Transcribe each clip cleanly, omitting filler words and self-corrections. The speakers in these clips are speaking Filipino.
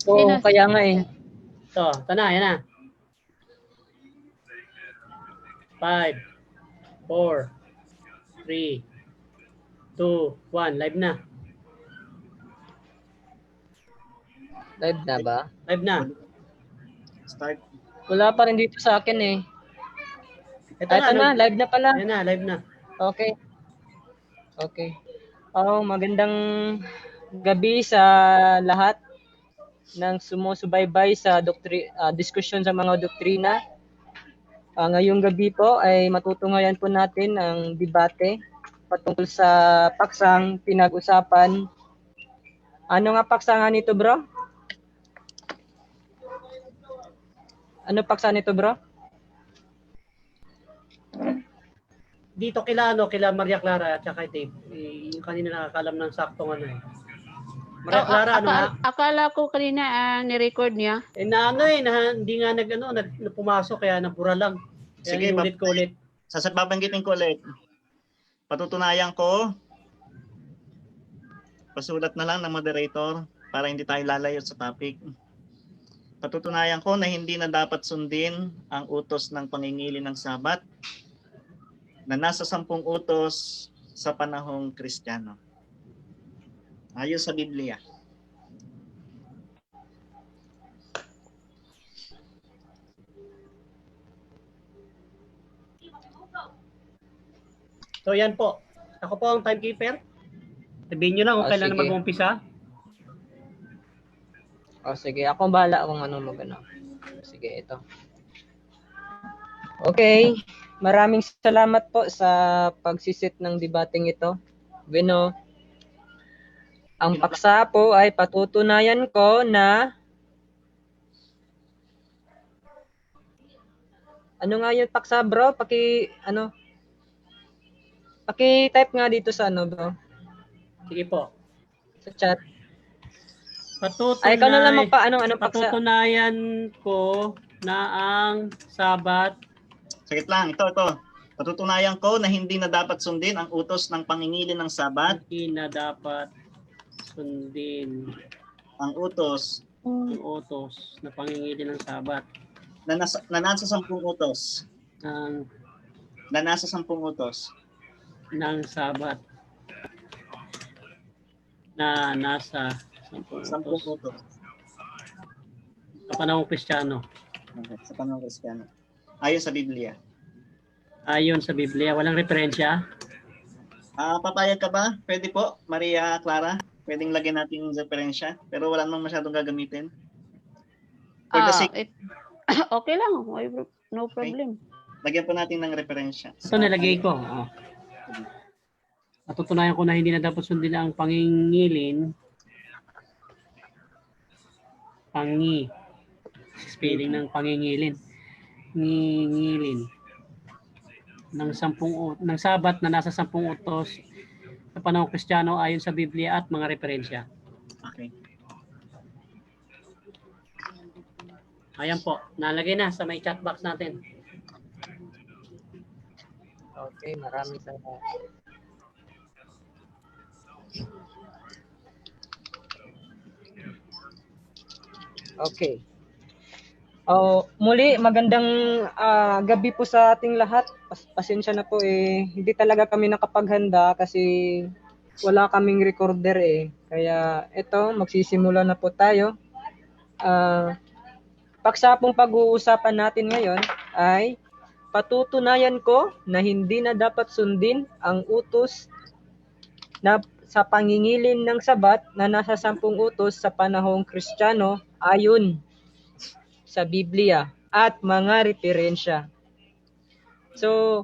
Oo, kaya nga eh. Ito, ito na, yan na. 5, 4, 3, 2, 1. Live na. Live na ba? Live na. Start. Wala pa rin dito sa akin eh. Ito na, live na pala. Yan na, live na. Okay. Okay. Magandang gabi sa lahat ng sumusubaybay sa diskusyon sa mga doktrina. Ngayong gabi po ay matutunghayan po natin ang debate patungkol sa paksang pinag-usapan. Ano nga paksa nga nito, bro? Ano paksa nito, bro? Dito kila Maria Clara at saka Dave. Yung kanina nakakalam ng saktong ano eh. Maria Clara, ano nga? Akala ko kanina ni-record niya. Hindi nga pumasok kaya napura lang. Kaya Sige, ulit ko ulit. Babanggitin ko ulit. Patutunayan ko. Pasulat na lang ng moderator para hindi tayo lalayo sa topic. Patutunayan ko na hindi na dapat sundin ang utos ng pangingili ng Sabat na nasa 10 utos sa panahong Kristiyano. Ayon sa Biblia. So yan po. Ako po ang timekeeper. Sabihin nyo lang kung kailan na mag-uumpisa. Sige. Ako bahala kung ano magano. Sige, ito. Okay. Maraming salamat po sa pagsisit ng debating ito. Bueno, ang paksa po ay patutunayan ko na ano nga yung paksa, bro? Paki-type nga dito sa bro. Sige po. Sa chat. Ay, ikaw na lang anong paksa? Patutunayan ko na ang Sabat. Saglit lang, ito. Patutunayan ko na hindi na dapat sundin ang utos ng pangingili ng Sabat. Hindi na dapat sundin ang utos na pangingili ng Sabat. Na nasa 10 utos. Na nasa 10 utos. Ng Sabat. Na nasa 10 utos. Sa panahong Kristiyano. Okay, sa panahong Kristiyano. Ayon sa Biblia. Ayon sa Biblia. Walang referensya? Papayag ka ba? Pwede po, Maria Clara. Pwedeng lagyan natin yung referensya. Pero wala namang masyadong gagamitin. Okay lang. No problem. Okay. Lagyan po natin ng referensya. Ito nalagay ko. Natutunayan ko na hindi na dapat sundin ang pangingilin. Spelling ng pangingilin. Ngingilin. Ng Sabat na nasa 10 utos sa panahong Kristiyano ayon sa Biblia at mga referensya. Okay. Ayan po. Nalagay na sa may chat box natin. Okay, maraming salamat. Okay. Muli, magandang gabi po sa ating lahat. Pasensya na po hindi talaga kami nakapaghanda kasi wala kaming recorder Kaya ito, magsisimula na po tayo. Paksa pong pag-uusapan natin ngayon ay patutunayan ko na hindi na dapat sundin ang utos na sa pangingilin ng Sabat na nasa 10 utos sa panahong Kristiyano ayon sa Biblia at mga referensya. So,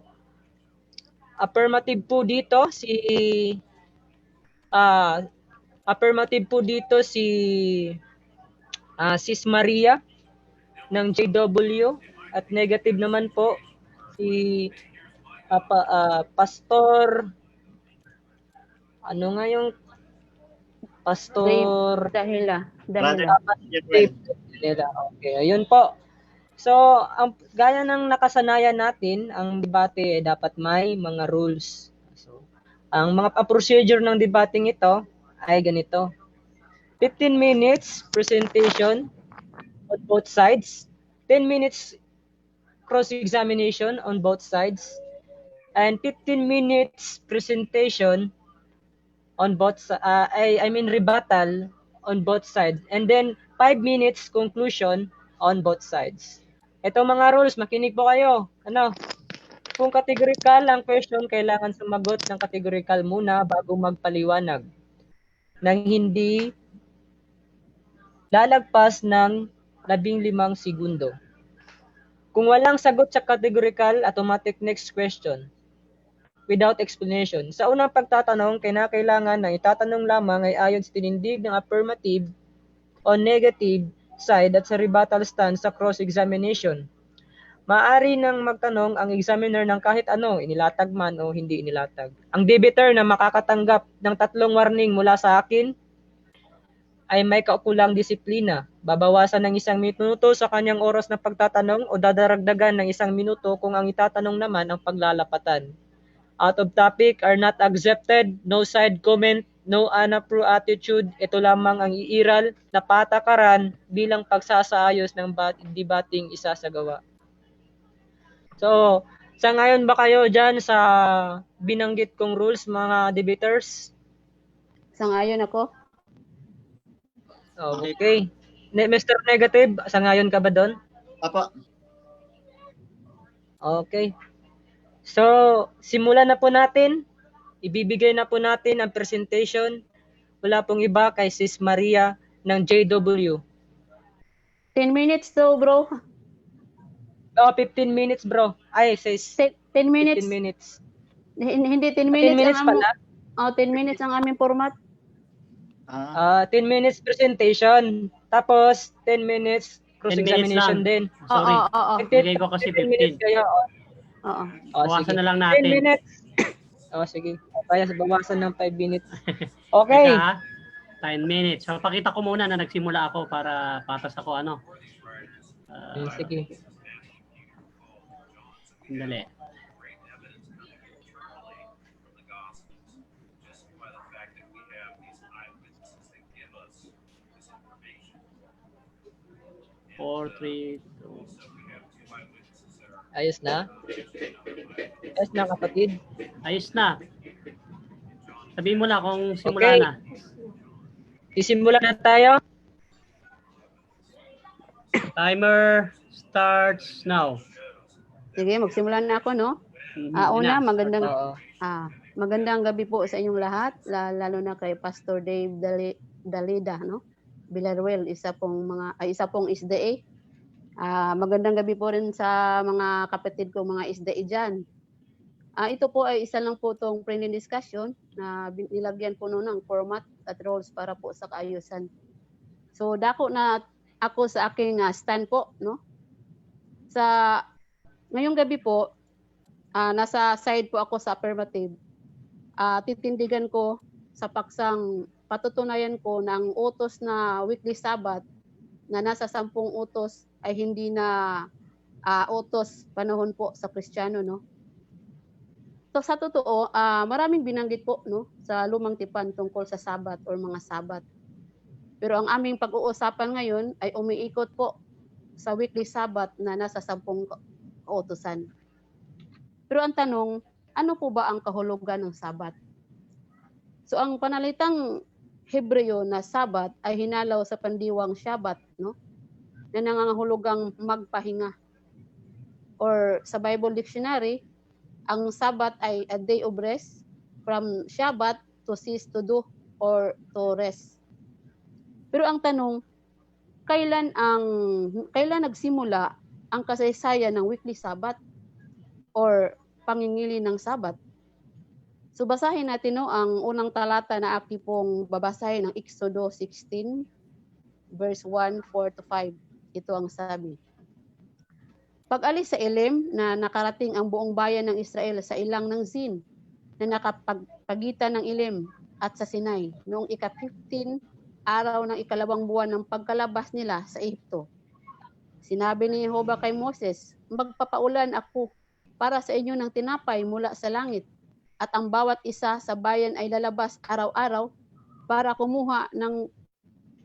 affirmative po dito si Sis Maria ng JW at negative naman po si Pastor Pastor Dahila. Okay, ayun po. So, gaya ng nakasanayan natin, ang debate dapat may mga rules. So, ang mga procedure ng debating ito ay ganito. 15 minutes presentation on both sides, 10 minutes cross-examination on both sides, and 15 minutes presentation on both rebuttal on both sides, and then 5 minutes conclusion on both sides. Ito mga rules, makinig po kayo. Ano? Kung categorical ang question, kailangan sumagot ng categorical muna bago magpaliwanag nang hindi lalagpas ng 15 segundo. Kung walang sagot sa categorical, automatic next question without explanation. Sa unang pagtatanong, kinakailangan na itatanong lamang ay ayon sa tinindig ng affirmative o negative side at sa rebuttal stance sa cross-examination. Maaari nang magtanong ang examiner ng kahit ano, inilatag man o hindi inilatag. Ang debater na makakatanggap ng 3 warning mula sa akin ay may kaukulang disiplina. Babawasan ng 1 minuto sa kanyang oras ng pagtatanong o dadaragdagan ng 1 minuto kung ang itatanong naman ang paglalapatan. Out of topic are not accepted, no side comment, no unapproved attitude. Ito lamang ang iiral na patakaran bilang pagsasaayos ng debating isasagawa. So, sa ngayon ba kayo dyan sa binanggit kong rules, mga debaters? Sang-ayon ako. Okay. Mr. Negative, sa ngayon ka ba doon? Apo. Okay. So, simulan na po natin. Ibibigay na po natin ang presentation. Wala pong iba kay Sis Maria ng JW. 10 minutes to, bro. 15 minutes, bro. Ay, sis. 10 minutes. 15 minutes. Hindi 10 10 minutes. minutes pala? 10 minutes ang aming format. 10 minutes presentation. Tapos, 10 minutes 10 minutes cross-examination lang. din. Sorry. Oo. Bigay ko kasi 15 minutes 15. kayo. Oo. Bawasan Sige. na lang 10 natin. minutes. Sige. Kaya sa bawasan ng 5 minutes. Okay. Teka, 10 minutes. So, pakita ko muna na nagsimula ako para patas ako ano. Sige. Sandali. Four, three, two. Ayos na? Ayos na, kapatid. Ayos na. Sabihin mo na kung simula Okay. na. Sisimula na tayo. Timer starts now. Sige, magsimula na ako, no? Hindi Una, na. Oo. magandang gabi po sa inyong lahat, lalo na kay Pastor Dave Dalida, no? Villaruel, isa pong SDA. Magandang gabi po rin sa mga kapatid ko, mga SDA dyan. Ito po ay isa lang po itong friendly discussion na nilagyan po noon ng format at rules para po sa kaayusan. So, dako na ako sa aking stand po, no? Ngayong gabi po, nasa side po ako sa affirmative. Titindigan ko sa paksang patutunayan ko ng utos na weekly Sabbath na nasa 10 utos ay hindi na utos panahon po sa Kristiyano, no? So sa totoo, maraming binanggit po, no, sa Lumang Tipan tungkol sa Sabbath or mga Sabbath. Pero ang aming pag-uusapan ngayon ay umiikot po sa weekly Sabbath na nasa 10 utosan. Pero ang tanong, ano po ba ang kahulugan ng Sabbath? So ang panalitang Hebreo na Sabbath ay hinalaw sa pandiwang Shabbat, no? Na nangangahulugang magpahinga. Or sa Bible Dictionary, ang Sabbath ay a day of rest, from Shabbat to cease to do or to rest. Pero ang tanong, kailan nagsimula ang kasaysayan ng weekly Sabbath or pangingili ng Sabbath? So basahin natin, no, ang unang talata na aki pong babasahin ng Exodo 16 verse 1, 4-5. Ito ang sabi. Pag-alis sa Elim na nakarating ang buong bayan ng Israel sa ilang ng Zin na nakapagpagitan ng Elim at sa Sinai noong ika-15 araw ng ikalawang buwan ng pagkalabas nila sa Ehipto. Sinabi ni Jehovah kay Moses, magpapaulan ako para sa inyo ng tinapay mula sa langit at ang bawat isa sa bayan ay lalabas araw-araw para kumuha ng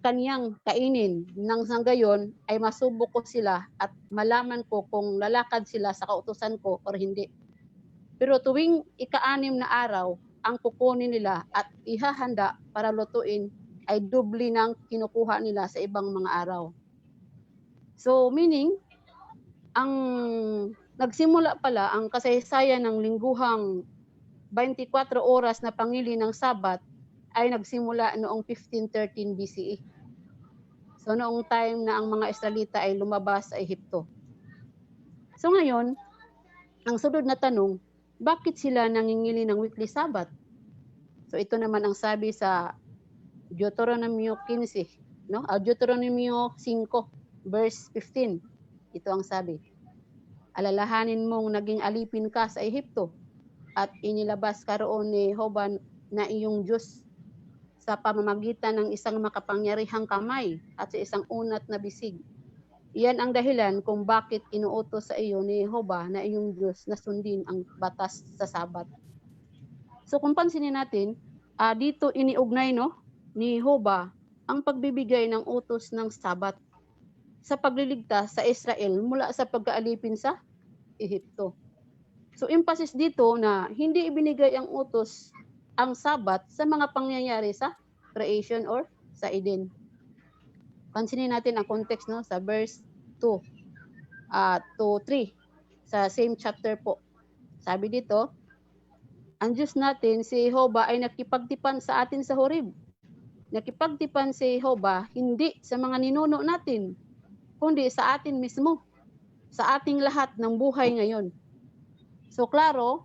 kaniyang kainin. Nang sa gayon ay masubok ko sila at malaman ko kung lalakad sila sa kautusan ko o hindi. Pero tuwing ika-6 na araw, ang kukunin nila at ihahanda para lutuin ay doble ng kinukuha nila sa ibang mga araw. So meaning, ang nagsimula pala ang kasaysayan ng lingguhang 24 oras na pangili ng Sabat ay nagsimula noong 1513 BCE. So noong time na ang mga Israelita ay lumabas sa Ehipto. So ngayon, ang sunod na tanong, bakit sila nangingili ng weekly Sabbath? So ito naman ang sabi sa Deuteronomio 15, no? Deuteronomio 5 verse 15. Ito ang sabi. Alalahanin mong naging alipin ka sa Ehipto at inilabas ka roon ni Jehovah na iyong Diyos sa pamamagitan ng isang makapangyarihang kamay at sa isang unat na bisig. Iyan ang dahilan kung bakit inuutos sa iyo ni Jehovah na iyong Diyos na sundin ang batas sa Sabat. So kung pansinin natin, dito iniugnay ni Jehovah ang pagbibigay ng utos ng Sabat sa pagliligtas sa Israel mula sa pagkaalipin sa Ehipto. So emphasis dito na hindi ibinigay ang utos ang Sabat sa mga pangyayari sa creation or sa Eden. Pansinin natin ang context sa verse 2 to 3 sa same chapter po. Sabi dito, ang Diyos natin si Jehovah ay nakipagtipan sa atin sa Horeb. Nakipagtipan si Jehovah hindi sa mga ninuno natin, kundi sa atin mismo, sa ating lahat ng buhay ngayon. So klaro,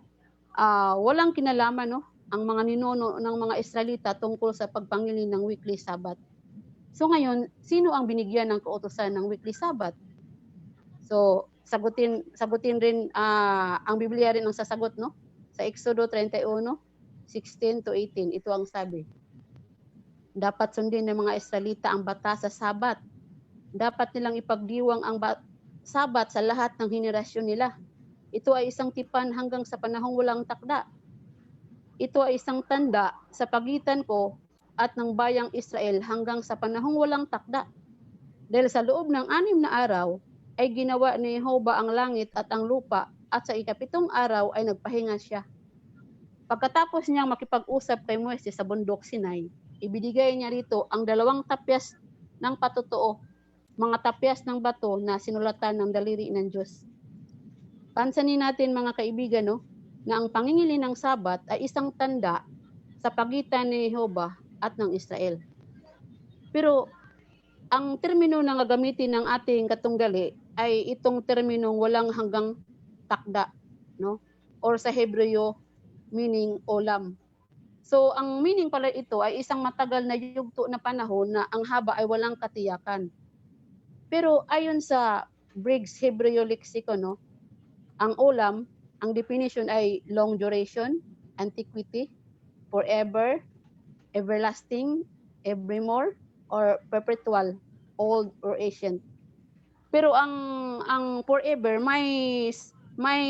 walang kinalaman ang mga ninuno ng mga Israelita tungkol sa pagpangili ng weekly Sabbath. So ngayon, sino ang binigyan ng kautusan ng weekly Sabbath? So sagutin rin ang Biblia rin ang sasagot sa Exodo 31:16 to 18. Ito ang sabi. Dapat sundin ng mga Israelita ang batas sa Sabat. Dapat nilang ipagdiwang ang Sabat sa lahat ng henerasyon nila. Ito ay isang tipan hanggang sa panahong walang takda. Ito ay isang tanda sa pagitan ko at ng bayang Israel hanggang sa panahong walang takda. Dahil sa loob ng 6 na araw ay ginawa ni Jehovah ang langit at ang lupa at sa ika-7 araw ay nagpahinga siya. Pagkatapos niyang makipag-usap kay Moises sa bundok Sinai, ibinigay niya rito ang 2 tapyas ng patutuo, mga tapyas ng bato na sinulatan ng daliri ng Diyos. Pansanin natin mga kaibigan na ang pangingili ng Sabat ay isang tanda sa pagitan ni Jehovah at ng Israel. Pero ang termino na gagamitin ng ating katunggali ay itong terminong walang hanggang takda, or sa Hebreo meaning olam. So ang meaning pala ito ay isang matagal na yugto na panahon na ang haba ay walang katiyakan. Pero ayon sa Briggs Hebreo Lexicon, ang olam, ang definition ay long duration, antiquity, forever, everlasting, evermore, or perpetual, old or ancient. Pero ang forever may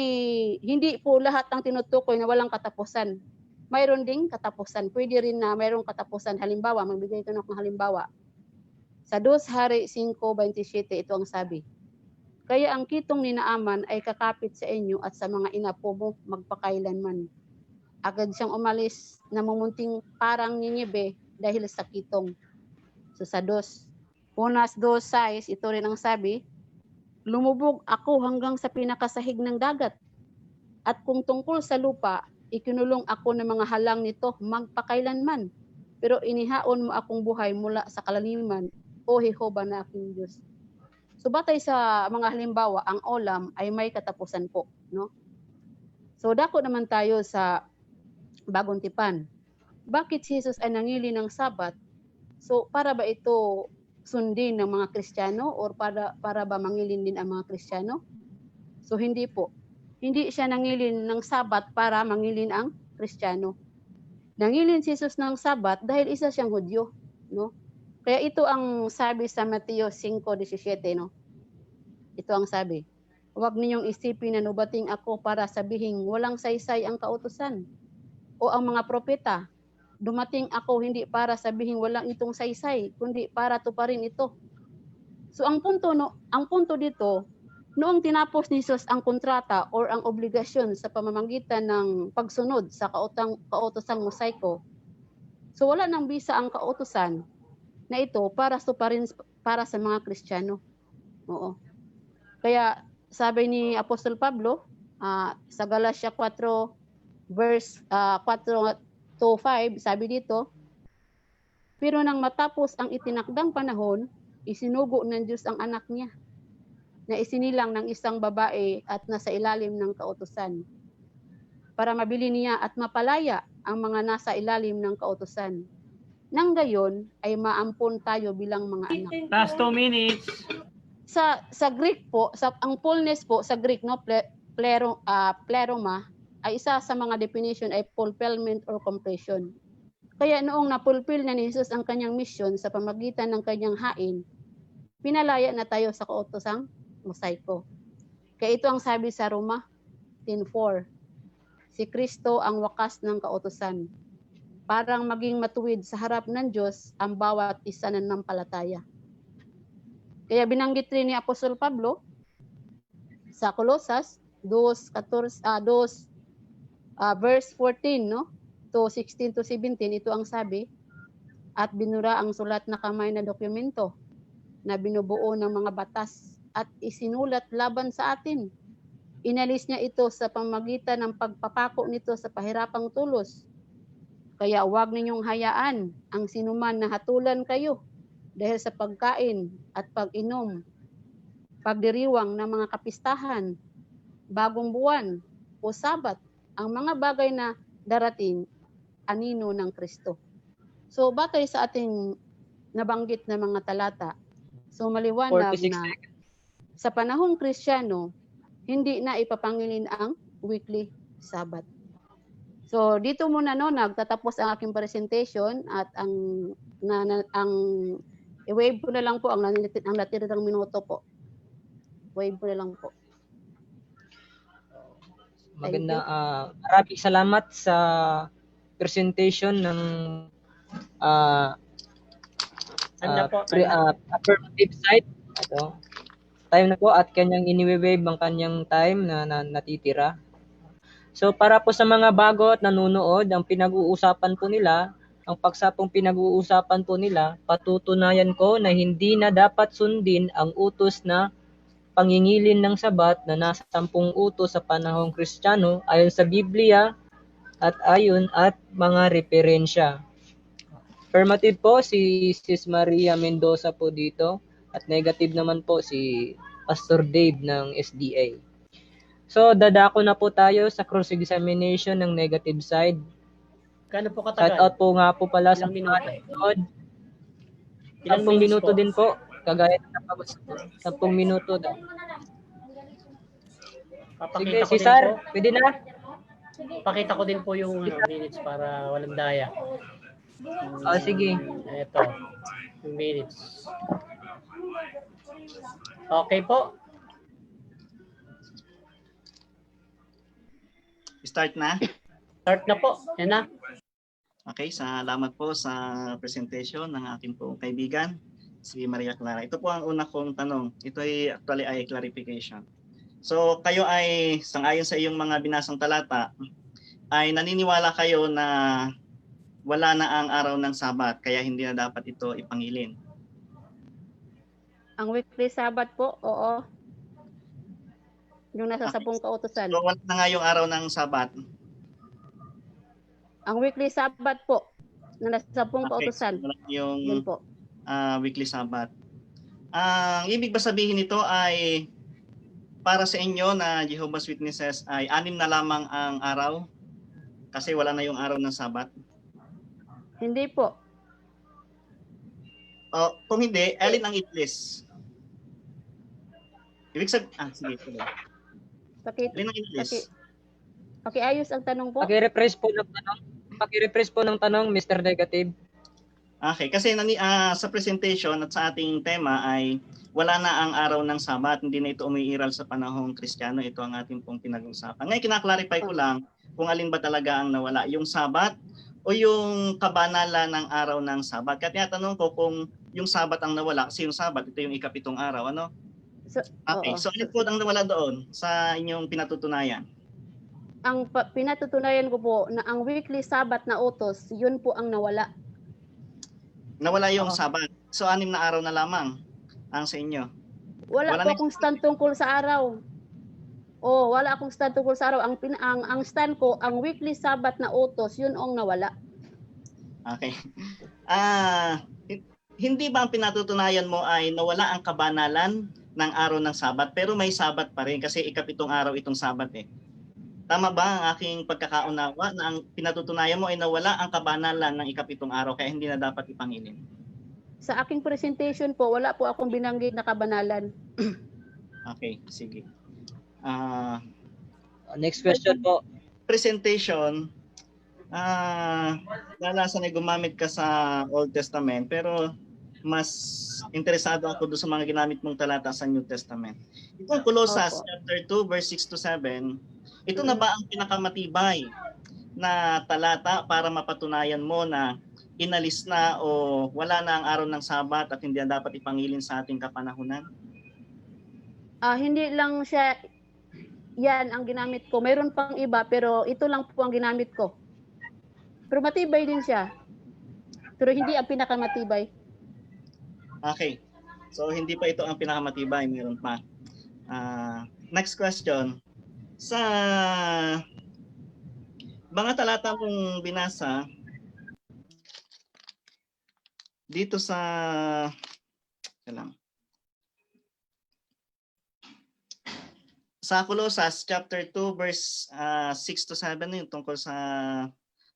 hindi po lahat ng tinutukoy na walang katapusan. Mayroon ding katapusan. Pwede rin na mayroong katapusan. Halimbawa, magbigay ko ng halimbawa. Sa 2 Hari 5:27, ito ang sabi. Kaya ang kitong ni Naaman ay kakapit sa inyo at sa mga inapo mo magpakailanman. Agad siyang umalis na mumunting parang Ninibe dahil sa kitong. So sa 2 Unas 2:6, ito rin ang sabi, lumubog ako hanggang sa pinakasahig ng dagat. At kung tungkol sa lupa, ikinulong ako ng mga halang nito magpakailanman. Pero inihaon mo akong buhay mula sa kalaliman, O Jehovah na aking Diyos. So batay sa mga halimbawa, ang olam ay may katapusan po. So dako naman tayo sa Bagong Tipan. Bakit si Jesus ay nangili ng Sabat? So para ba ito sundin ng mga Kristiyano or para ba mangilin din ang mga Kristiyano? So hindi po. Hindi siya nangilin ng Sabat para mangilin ang Kristiyano. Nangilin si Jesus ng Sabat dahil isa siyang Hudyo, Kaya ito ang sabi sa Mateo 5:17, Ito ang sabi. Huwag ninyong isipin na nubating ako para sabihin walang saysay ang kautusan o ang mga propeta. dumating ako hindi para sabihin walang itong saysay, kundi para tuparin ito. So ang punto dito, noong tinapos ni Jesus ang kontrata or ang obligasyon sa pamamagitan ng pagsunod sa kautosang mosaiko, so wala nang bisa ang kautosan na ito para tuparin para sa mga Kristiyano. Oo. Kaya sabi ni Apostol Pablo sa Galatia 4 verse 4 to 5, sabi dito, pero nang matapos ang itinakdang panahon, isinugo ng Diyos ang anak niya na isinilang ng isang babae at nasa ilalim ng kautusan para mabili niya at mapalaya ang mga nasa ilalim ng kautusan. Nang gayon ay maampon tayo bilang mga anak. Last 2 minutes. Sa Greek po, ang fullness po sa Greek, no, pleroma, ay isa sa mga definition ay fulfillment or completion. Kaya noong napulfill na ni Jesus ang kanyang mission sa pamagitan ng kanyang hain, pinalaya na tayo sa kautosang mosaiko. Kaya ito ang sabi sa Roma 10:4, si Kristo ang wakas ng kautosan, parang maging matuwid sa harap ng Diyos ang bawat isa na nanampalataya. Kaya binanggit rin ni Apostol Pablo sa Colosas 2:14, verse 14, no? To 16 to 17, ito ang sabi, at binura ang sulat na kamay na dokumento na binubuo ng mga batas at isinulat laban sa atin. Inalis niya ito sa pamamagitan ng pagpapako nito sa pahirapang tulos. Kaya huwag ninyong hayaan ang sinuman na hatulan kayo dahil sa pagkain at pag-inom, pagdiriwang ng mga kapistahan, bagong buwan o sabat, ang mga bagay na darating, anino ng Kristo. So batay sa ating nabanggit na mga talata, so maliwanag 46 na sa panahong Kristiyano, hindi na ipapangilin ang weekly Sabbath. So dito muna nagtatapos ang aking presentation at ang i-wave ko na lang po ang natiritang minuto po. Wave ko na lang po. Maganda. Maraming salamat sa presentation ng affirmative side. Ito. Time na po at kanyang iniwi-wave ang kanyang time na natitira. So para po sa mga bago at nanonood, ang pinag-uusapan po nila, ang pagsapong pinag-uusapan po nila, patutunayan ko na hindi na dapat sundin ang utos na pangingilin ng sabat na nasa 10 utos sa panahong Kristiyano ayon sa Biblia at mga referensya. Affirmative po si Sis Maria Mendoza po dito at negative naman po si Pastor Dave ng SDA. So dadako na po tayo sa cross-examination ng negative side. Kano po Shout katagal? out po nga po pala sa Ilang mga minuto? nanonood. Ilang 10 minutes minuto po? din po. Kagaya ng pag-usap. 10 minuto daw. Sige, Papakita ko si din Sar, po. pwede na? Pakita ko din po yung minutes para walang daya. Sige. Ito, yung minutes. Okay po. Start na. Start na po. Yan na. Okay, salamat po sa presentation ng aking pong kaibigan, si Maria Clara. Ito po ang una kong tanong. Ito ay actually ay clarification. So kayo ay, sangayon sa iyong mga binasang talata, ay naniniwala kayo na wala na ang araw ng Sabat, kaya hindi na dapat ito ipangilin? Ang weekly Sabbath po, oo. Yung nasa 10 kautusan. So wala na nga yung araw ng Sabat. Ang weekly Sabbath po, na nasa 10 kautusan. So wala yung Yun po. weekly Sabat. Ang ibig ba sabihin nito ay para sa inyo na Jehovah's Witnesses ay 6 na lamang ang araw kasi wala na yung araw ng Sabat? Hindi po. O kung hindi, alin ang it-list? Ibig sabihin, sige. Alin ang it-list? Pakiayos ang tanong po. Paki-refresh po ng tanong, Mr. Negative. Okay, kasi sa presentation at sa ating tema ay wala na ang araw ng Sabat, hindi na ito umiiral sa panahong Kristiyano. Ito ang ating pong pinag-usapan. Ngayon, kinaklarify ko lang kung alin ba talaga ang nawala, yung Sabat o yung kabanalan ng araw ng Sabat? Kaya tinatanong ko kung yung Sabat ang nawala, kasi yung Sabat, ito yung ikapitong araw, ano? So, Okay, oo. so ano po ang nawala doon sa inyong pinatutunayan? Ang pinatutunayan ko po na ang weekly Sabbath na utos, yun po ang nawala. Nawala yung Oo. Sabat. So 6 na araw na lamang ang sa inyo. Wala Wala po na- akong stand tungkol sa araw. Oh, wala akong stand tungkol sa araw. Ang stand ko, ang weekly Sabbath na utos, yun ang nawala. Okay. Hindi ba ang pinatutunayan mo ay nawala ang kabanalan ng araw ng Sabat, pero may Sabat pa rin kasi ikapitong araw itong Sabat eh. Tama ba ang aking pagkakaunawa na ang pinatutunayan mo ay nawala ang kabanalan ng ikapitong araw kaya hindi na dapat ipangilin? Sa aking presentation po, wala po akong binanggit na kabanalan. Okay, sige. Next question po. Presentation, lalasan ay gumamit ka sa Old Testament pero mas interesado ako doon sa mga ginamit mong talata sa New Testament. Itong Colossus Opo. chapter 2 verse 6 to 7, ito na ba ang pinakamatibay na talata para mapatunayan mo na inalis na o wala na ang araw ng Sabat at hindi na dapat ipangilin sa ating kapanahunan? Hindi lang siya yan ang ginamit ko. Mayroon pang iba pero ito lang po ang ginamit ko. Pero matibay din siya. Pero hindi ang pinakamatibay. Okay. So hindi pa ito ang pinakamatibay, meron pa. Next question. Sa mga talata mong binasa dito sa Colossus chapter 2 verse 6 to 7 yung tungkol sa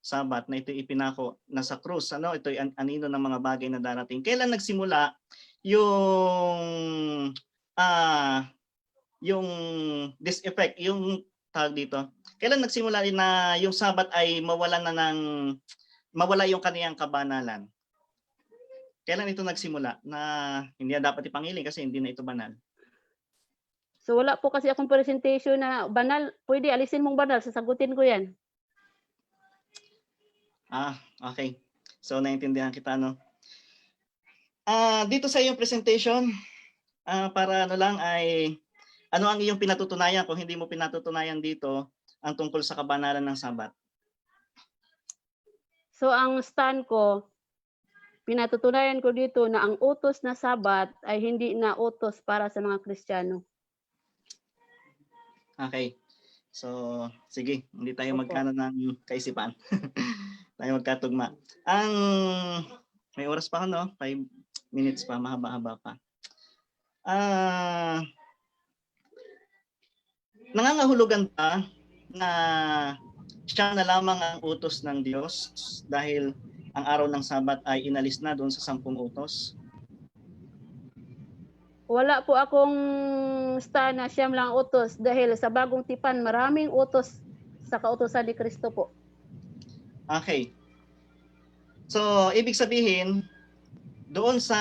Sabat na ito ipinako na sa krus, ano, ito ay anino ng mga bagay na darating. Kailan nagsimula yung disinfect, yung tawag dito? Kailan nagsimula na yung Sabat ay mawala yung kaniyang kabanalan? Kailan ito nagsimula na hindi na dapat ipangiling kasi hindi na ito banal? So wala po kasi akong presentation na banal. Pwede alisin mong banal, sasagutin ko yan. Okay. So naintindihan kita, no? Dito sa iyong presentation, para ano lang ay ano ang iyong pinatutunayan kung hindi mo pinatutunayan dito ang tungkol sa kabanalan ng Sabat? So ang stand ko, pinatutunayan ko dito na ang utos na Sabat ay hindi na utos para sa mga Kristiyano. Okay. So, sige, hindi tayo Opo. magkano ng kaisipan. Tayo magkatugma. May oras pa ako, no? 5 minutes pa, mahaba-haba pa. Nangangahulugan pa na siya na lamang ang utos ng Diyos dahil ang araw ng Sabat ay inalis na doon sa 10 utos? Wala po akong stand na siyam lang utos dahil sa bagong tipan maraming utos sa kautosan ni Kristo po. Okay. So, ibig sabihin, doon sa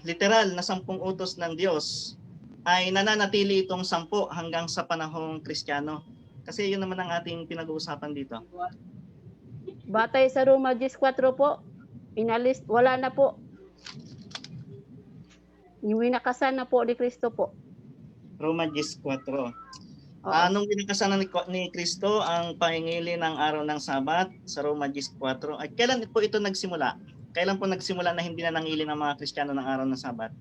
literal na 10 utos ng Diyos, ay nananatili itong 10 hanggang sa panahong Kristiyano. Kasi yun naman ang ating pinag-uusapan dito. Batay sa Roma 10:4 po, inalis, wala na po. Yung winakasan na po ni Kristo po. Roma 10:4. Oo. Nung winakasan ni Kristo ang pangingili ng araw ng Sabat sa Roma 10:4, ay kailan po ito nagsimula? Kailan po nagsimula na hindi na nangili ng mga Kristiyano ng araw ng Sabat?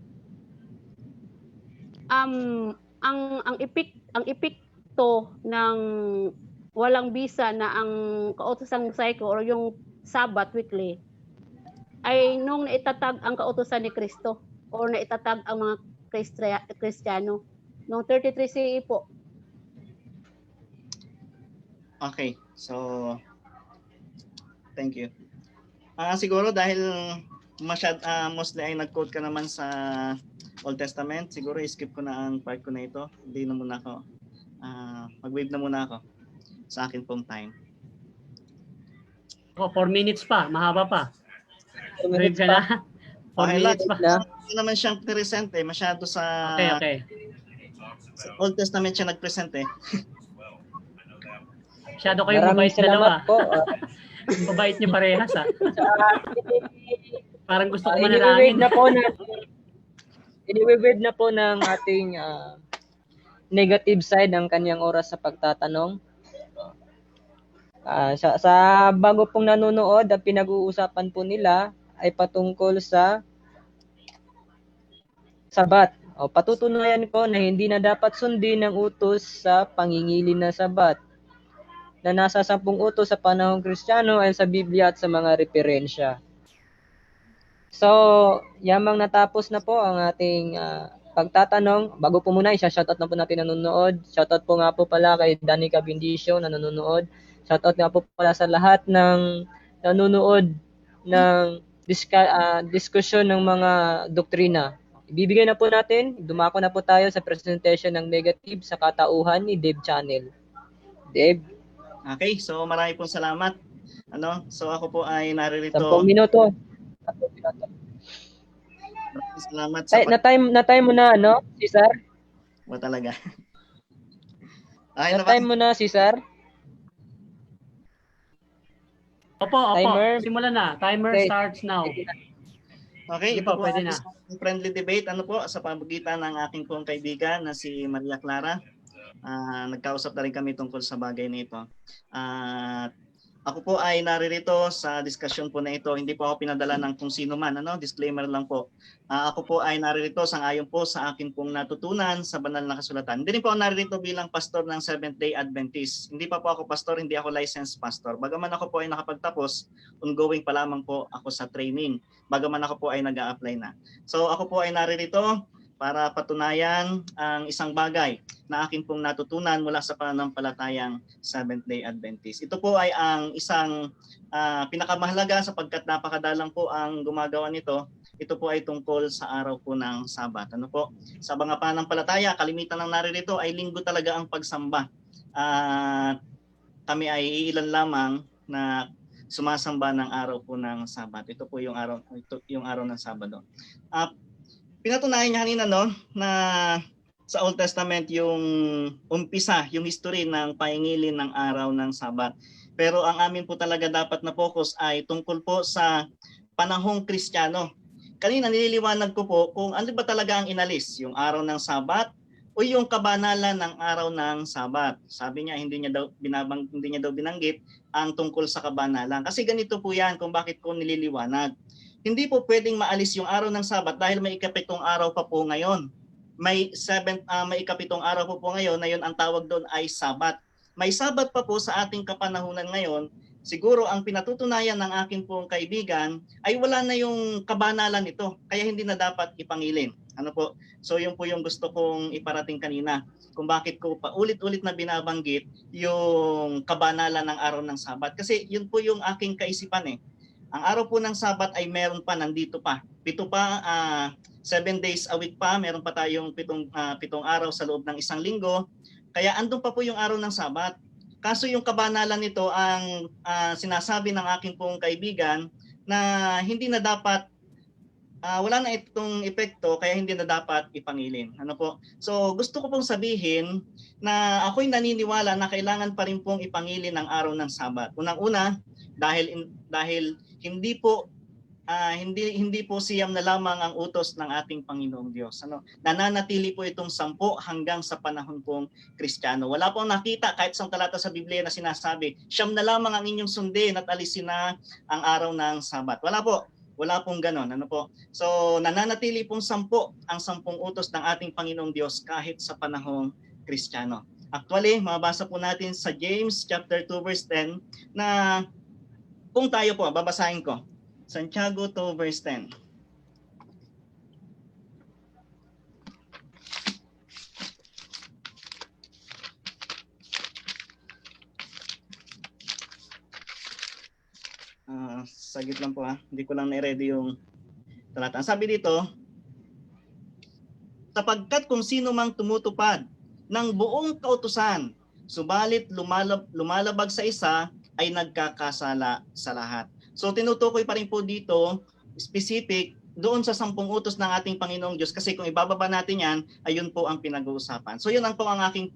Ang epekto ng walang bisa na ang kautosang Mosaico or yung Sabbath weekly ay nung naitatag ang kautosan ni Kristo or naitatag ang mga Kristiyano noong 33 CE po. Okay. So, thank you. Siguro dahil mostly ay nag-quote ka naman sa Old Testament, siguro i-skip ko na ang part ko na ito. Hindi na muna ako. Mag-wave na muna ako sa akin pong time. 4 minutes pa, mahaba pa. 2 Wave minutes ka pa. na. 4 minutes pa. Na. Hindi naman siyang present eh. Masyado sa Okay. Old Testament siya nag-present eh. Masyado kayong Maraming mabait dalawa. salamat po. Mabait niyo parehas ha. Parang gusto ko Iniweword manalangin. na po iniweword na po ng ating negative side ang kanyang oras sa pagtatanong. Sa bago pong nanonood, ang pinag-uusapan po nila ay patungkol sa sabat. Patutunayan ko na hindi na dapat sundin ang utos sa pangingilin ng sabat na nasa 10 utos sa panahong Kristiyano ayon sa Biblia at sa mga referensya. So, yamang natapos na po ang ating pagtatanong. Bago po muna, isa-shoutout na po natin nanonood. Shoutout po nga po pala kay Danica Bindisio na nanonood. Shoutout nga po pala sa lahat ng nanonood ng diskusyon ng mga doktrina. Ibibigay na po natin, dumako na po tayo sa presentation ng negative sa katauhan ni Dave Channel. Dave? Okay, so marami pong salamat. So ako po ay naririto. 10 minuto. Salamat sa Na-time mo na, Cesar? Ba talaga? Na-time mo na, Cesar? Opo. Timer. Simulan na. Timer Okay. starts now. Okay, Sige ito po, po pwede ang na. isang friendly debate sa pamagitan ng aking pong kaibigan na si Maria Clara. Nagkausap na rin kami tungkol sa bagay na ito. Ako po ay naririto sa discussion po na ito. Hindi po ako pinadala ng kung sino man. Disclaimer lang po. Ako po ay naririto sangayon po sa akin pong natutunan sa banal na kasulatan. Hindi rin po ako naririto bilang pastor ng Seventh-day Adventist. Hindi pa po ako pastor, hindi ako licensed pastor. Bagaman ako po ay nakapagtapos, ongoing pa lamang po ako sa training. Bagaman ako po ay nag-a-apply na. So ako po ay naririto para patunayan ang isang bagay na akin pong natutunan mula sa pananampalatayang Seventh-day Adventist. Ito po ay ang isang pinakamahalaga sapagkat napakadalang po ang gumagawa nito. Ito po ay tungkol sa araw po ng Sabat. Sa mga pananampalataya, kalimitan ng naririto ay linggo talaga ang pagsamba. Kami ay ilan lamang na sumasamba ng araw po ng Sabat. Ito po yung araw ng Sabado. Pinatunayan niya kanina na sa Old Testament yung umpisa, yung history ng paingilin ng araw ng Sabat. Pero ang amin po talaga dapat na focus ay tungkol po sa panahong Kristiyano. Kanina nililiwanag ko po kung ano ba talaga ang inalis, yung araw ng Sabat o yung kabanalan ng araw ng Sabat. Sabi niya hindi niya daw binanggit ang tungkol sa kabanalan. Kasi ganito po yan kung bakit ko nililiwanag. Hindi po pwedeng maalis yung araw ng Sabat dahil may ikapitong araw pa po ngayon. May ikapitong araw po ngayon na yun ang tawag doon ay Sabat. May Sabat pa po sa ating kapanahunan ngayon. Siguro ang pinatutunayan ng akin pong kaibigan ay wala na yung kabanalan nito. Kaya hindi na dapat ipangilin. So yun po yung gusto kong iparating kanina. Kung bakit ko paulit-ulit na binabanggit yung kabanalan ng araw ng Sabat. Kasi yun po yung aking kaisipan . Ang araw po ng Sabat ay meron pa, nandito pa. 7 days a week pa, meron pa tayong 7 araw sa loob ng isang linggo. Kaya andun pa po yung araw ng Sabat. Kaso yung kabanalan nito ang sinasabi ng aking pong kaibigan na hindi na dapat, wala na itong epekto, kaya hindi na dapat ipangilin. So gusto ko pong sabihin na ako'y naniniwala na kailangan pa rin pong ipangilin ang araw ng Sabat. Unang-una, dahil hindi po siyam na lamang ang utos ng ating Panginoong Diyos. Nananatili po itong 10 hanggang sa panahon pong Kristiyano. Wala pong nakita kahit isang talata sa Biblia na sinasabi, 9 na lamang ang inyong sundin at alisin na ang araw ng Sabat. Wala pong ganon. So nananatili pong 10 ang 10 utos ng ating Panginoong Diyos kahit sa panahong Kristiyano. Actually, mabasa po natin sa James chapter 2 verse 10 na kung tayo po, babasahin ko. Santiago 2 verse 10. Sagit lang po hindi ko lang na-ready yung talata. Sabi dito, sapagkat kung sino mang tumutupad ng buong kautusan, subalit lumalabag sa isa, ay nagkakasala sa lahat. So tinutukoy pa rin po dito, specific, doon sa 10 utos ng ating Panginoong Diyos. Kasi kung ibababa natin yan, ayun po ang pinag-uusapan. So yun ang aking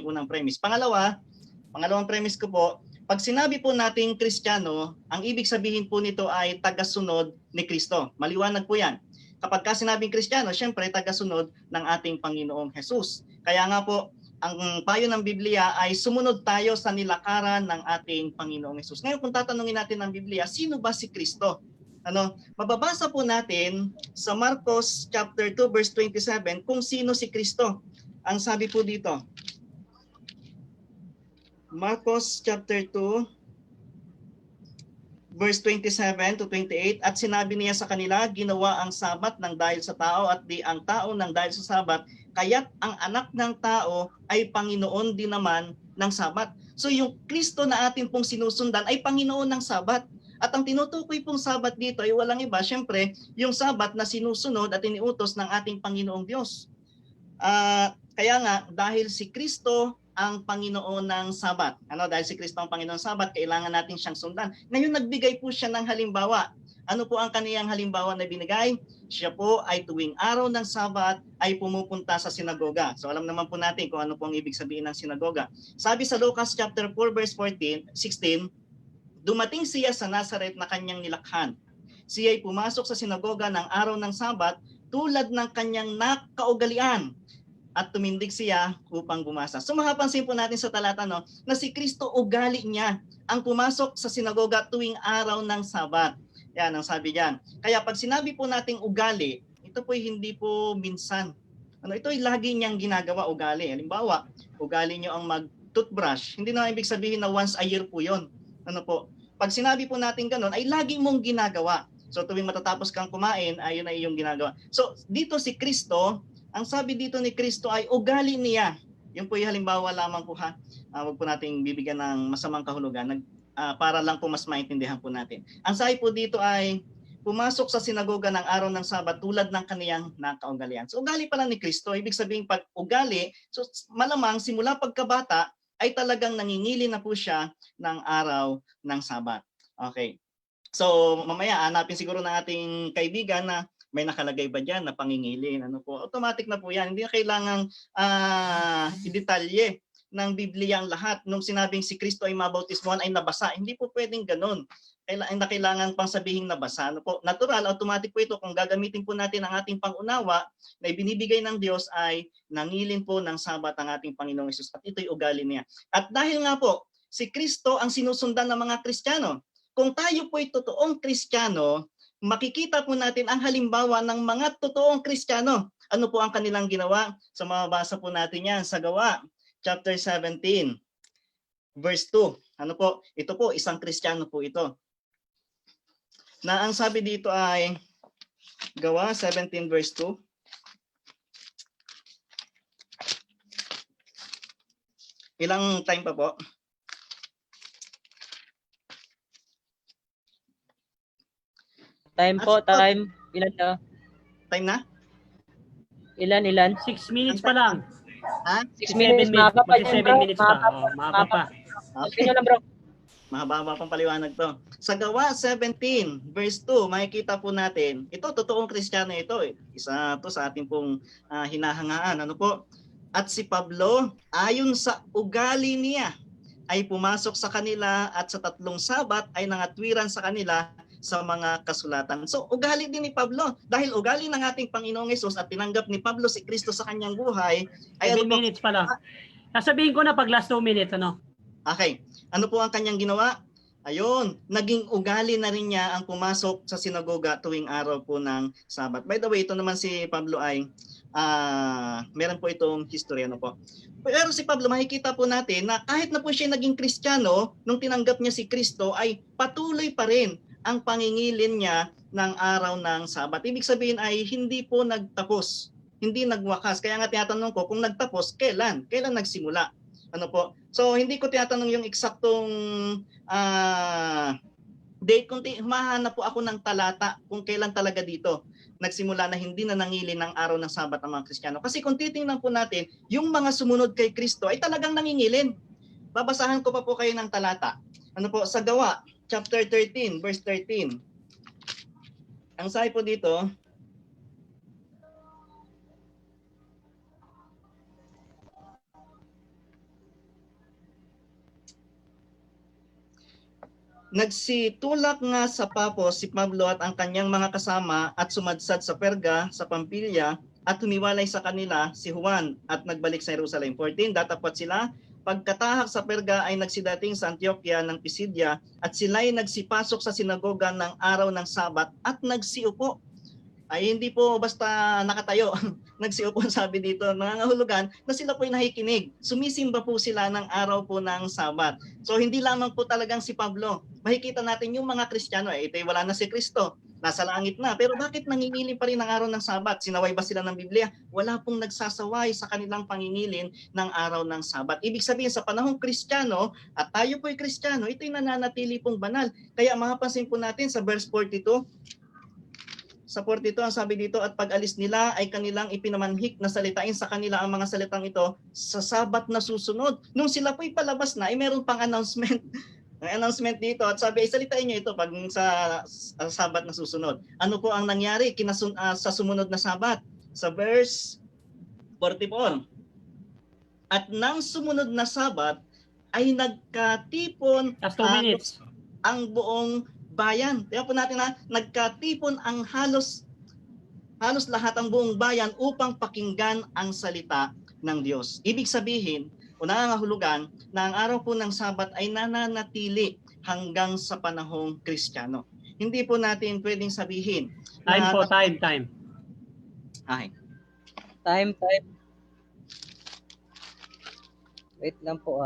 unang premise. Pangalawang premise ko po, Pag sinabi po nating Kristiyano, ang ibig sabihin po nito ay tagasunod ni Kristo. Maliwanag po yan. Kapag ka sinabing Kristiyano, syempre tagasunod ng ating Panginoong Jesus. Kaya nga po, ang payo ng Biblia ay sumunod tayo sa nilakaran ng ating Panginoong Jesus. Ngayon, kung tatanungin natin ng Biblia, sino ba si Kristo? Mababasa po natin sa Marcos chapter 2 verse 27 kung sino si Kristo. Ang sabi po dito, Marcos chapter 2 verse 27 to 28, at sinabi niya sa kanila, ginawa ang Sabat ng dahil sa tao at di ang tao ng dahil sa Sabat, kaya't ang anak ng tao ay Panginoon din naman ng Sabat. So yung Kristo na atin pong sinusundan ay Panginoon ng Sabat. At ang tinutukoy pong Sabat dito ay walang iba, syempre, yung Sabat na sinusunod at iniutos ng ating Panginoong Diyos. Kaya nga, dahil si Kristo ang Panginoon ng Sabat. Dahil si Kristo ang Panginoon ng Sabat, kailangan natin siyang sundan. Ngayon, nagbigay po siya ng halimbawa. Ano po ang kaniyang halimbawa na binigay? Siya po ay tuwing araw ng Sabat ay pumupunta sa sinagoga. So alam naman po natin kung ano po ang ibig sabihin ng sinagoga. Sabi sa Lucas chapter 4 verse 16, dumating siya sa Nazaret na kanyang nilakhan. Siya ay pumasok sa sinagoga ng araw ng Sabat tulad ng kanyang nakaugalian, at tumindig siya upang bumasa. So mapapansin po natin sa talata na si Kristo, ugali niya ang pumasok sa sinagoga tuwing araw ng Sabat. Yan ang sabi diyan. Kaya pag sinabi po nating ugali, ito po hindi po minsan. Ito ay lagi niyang ginagawa, ugali. Halimbawa, ugali niyo ang mag-toothbrush. Hindi na ibig sabihin na once a year po 'yon. Pag sinabi po natin ganun, ay lagi mong ginagawa. So tuwing matatapos kang kumain, ayun ay iyong ginagawa. So dito si Kristo, ang sabi dito ni Kristo ay ugali niya. Yun po yung halimbawa lamang po ha. Huwag po nating bibigyan ng masamang kahulugan para lang po mas maintindihan po natin. Ang sabi po dito ay pumasok sa sinagoga ng araw ng Sabat tulad ng kaniyang nakaugalian. So ugali pala ni Kristo. Ibig sabihin pag ugali, so malamang simula pagkabata ay talagang nangingili na po siya ng araw ng Sabat. Okay. So mamaya hanapin siguro ng ating kaibigan na may nakalagay ba diyan na pangingilin? Automatic na po yan. Hindi na kailangang i-detalye ng Biblia ang lahat. Nung sinabing si Kristo ay mabautismohan ay nabasa, hindi po pwedeng ganun. Kailangan pang sabihin nabasa. Natural, automatic po ito. Kung gagamitin po natin ang ating pangunawa na ibinibigay ng Diyos ay nangilin po ng Sabat ang ating Panginoong Hesus. At ito'y ugali niya. At dahil nga po, si Kristo ang sinusundan ng mga Kristiyano. Kung tayo po'y totoong Kristiyano, makikita po natin ang halimbawa ng mga totoong Kristiyano. Ano po ang kanilang ginawa? So mababasa po natin yan sa Gawa, chapter 17, verse 2. Ito po, isang Kristiyano po ito. Na ang sabi dito ay, Gawa 17, verse 2. Ilang time pa po? Time po, time. Ilan na? Time na? Ilan? 6 minutes pa lang. Ha? 6 minutes, mahaba pa yan, 7 bro. minutes pa. Mahaba pa. Okay lang, bro. Mahaba pang paliwanag to. Sa Gawa 17, verse 2, makikita po natin, ito, totoong Kristiyano ito. Isa to sa ating pong hinahangaan. At si Pablo, ayon sa ugali niya, ay pumasok sa kanila at sa 3 Sabat ay nangatwiran sa kanila sa mga kasulatan. So, ugali din ni Pablo. Dahil ugali ng ating Panginoong Hesus at tinanggap ni Pablo si Kristo sa kanyang buhay, ay 7 minutes pa lang. Sasabihin ko na pag last 2 minutes, Okay. Ano po ang kanyang ginawa? Ayun, naging ugali na rin niya ang pumasok sa sinagoga tuwing araw po ng Sabat. By the way, ito naman si Pablo ay meron po itong history po. Pero si Pablo, makikita po natin na kahit na po siya naging Kristiyano, nung tinanggap niya si Kristo, ay patuloy pa rin ang pangingilin niya ng araw ng Sabat. Ibig sabihin ay hindi po nagtapos, hindi nagwakas. Kaya nga tinatanong ko, kung nagtapos, kailan? Kailan nagsimula? So hindi ko tinatanong yung eksaktong date, kundi humahanap po ako ng talata kung kailan talaga dito nagsimula na hindi na nangilin ng araw ng Sabat ang mga Kristiyano. Kasi kung titingnan po natin, yung mga sumunod kay Kristo ay talagang nangingilin. Babasahan ko pa po kayo ng talata. Sa Gawa, chapter 13, verse 13. Ang sabi po dito, Nagsitulak nga sa Papos si Pablo at ang kanyang mga kasama at sumadsad sa Perga, sa Pampilya, at humiwalay sa kanila si Juan at nagbalik sa Jerusalem. 14, datapwat sila. Pagkatahak sa Perga ay nagsidating sa Antioquia ng Pisidia at sila'y nagsipasok sa sinagoga ng araw ng Sabat at nagsiupo. Ay hindi po basta nakatayo. Nagsiupo, sabi dito, nangangahulugan na sila po'y nakikinig. Sumisimba po sila ng araw po ng Sabat. So hindi lamang po talagang si Pablo. Makikita natin yung mga Kristiyano, ito'y wala na si Kristo, nasa langit na. Pero bakit nangingilin pa rin ng araw ng Sabat? Sinaway ba sila ng Biblia? Wala pong nagsasaway sa kanilang pangingilin ng araw ng Sabat. Ibig sabihin sa panahong Kristiyano, at tayo po'y Kristiyano, ito'y nananatili pong banal. Kaya mapapansin po natin sa verse 42, sa 42 ang sabi dito, at pag-alis nila ay kanilang ipinamanhik na salitain sa kanila ang mga salitang ito sa Sabat na susunod. Nung sila po'y palabas na, ay meron pang announcement. Ang announcement dito, at sabi ay salitain nyo ito pag sa Sabat na susunod. Ano po ang nangyari sa sumunod na Sabat? Sa verse 44. At nang sumunod na Sabat ay nagkatipon Last 2 minutes. ang buong bayan. Kaya po natin na nagkatipon ang halos lahat ang buong bayan upang pakinggan ang salita ng Diyos. Ibig sabihin, o nangangahulugan na ang araw po ng Sabat ay nananatili hanggang sa panahong Kristiyano. Hindi po natin pwedeng sabihin Time na, po, time. Ay, Time. Wait lang po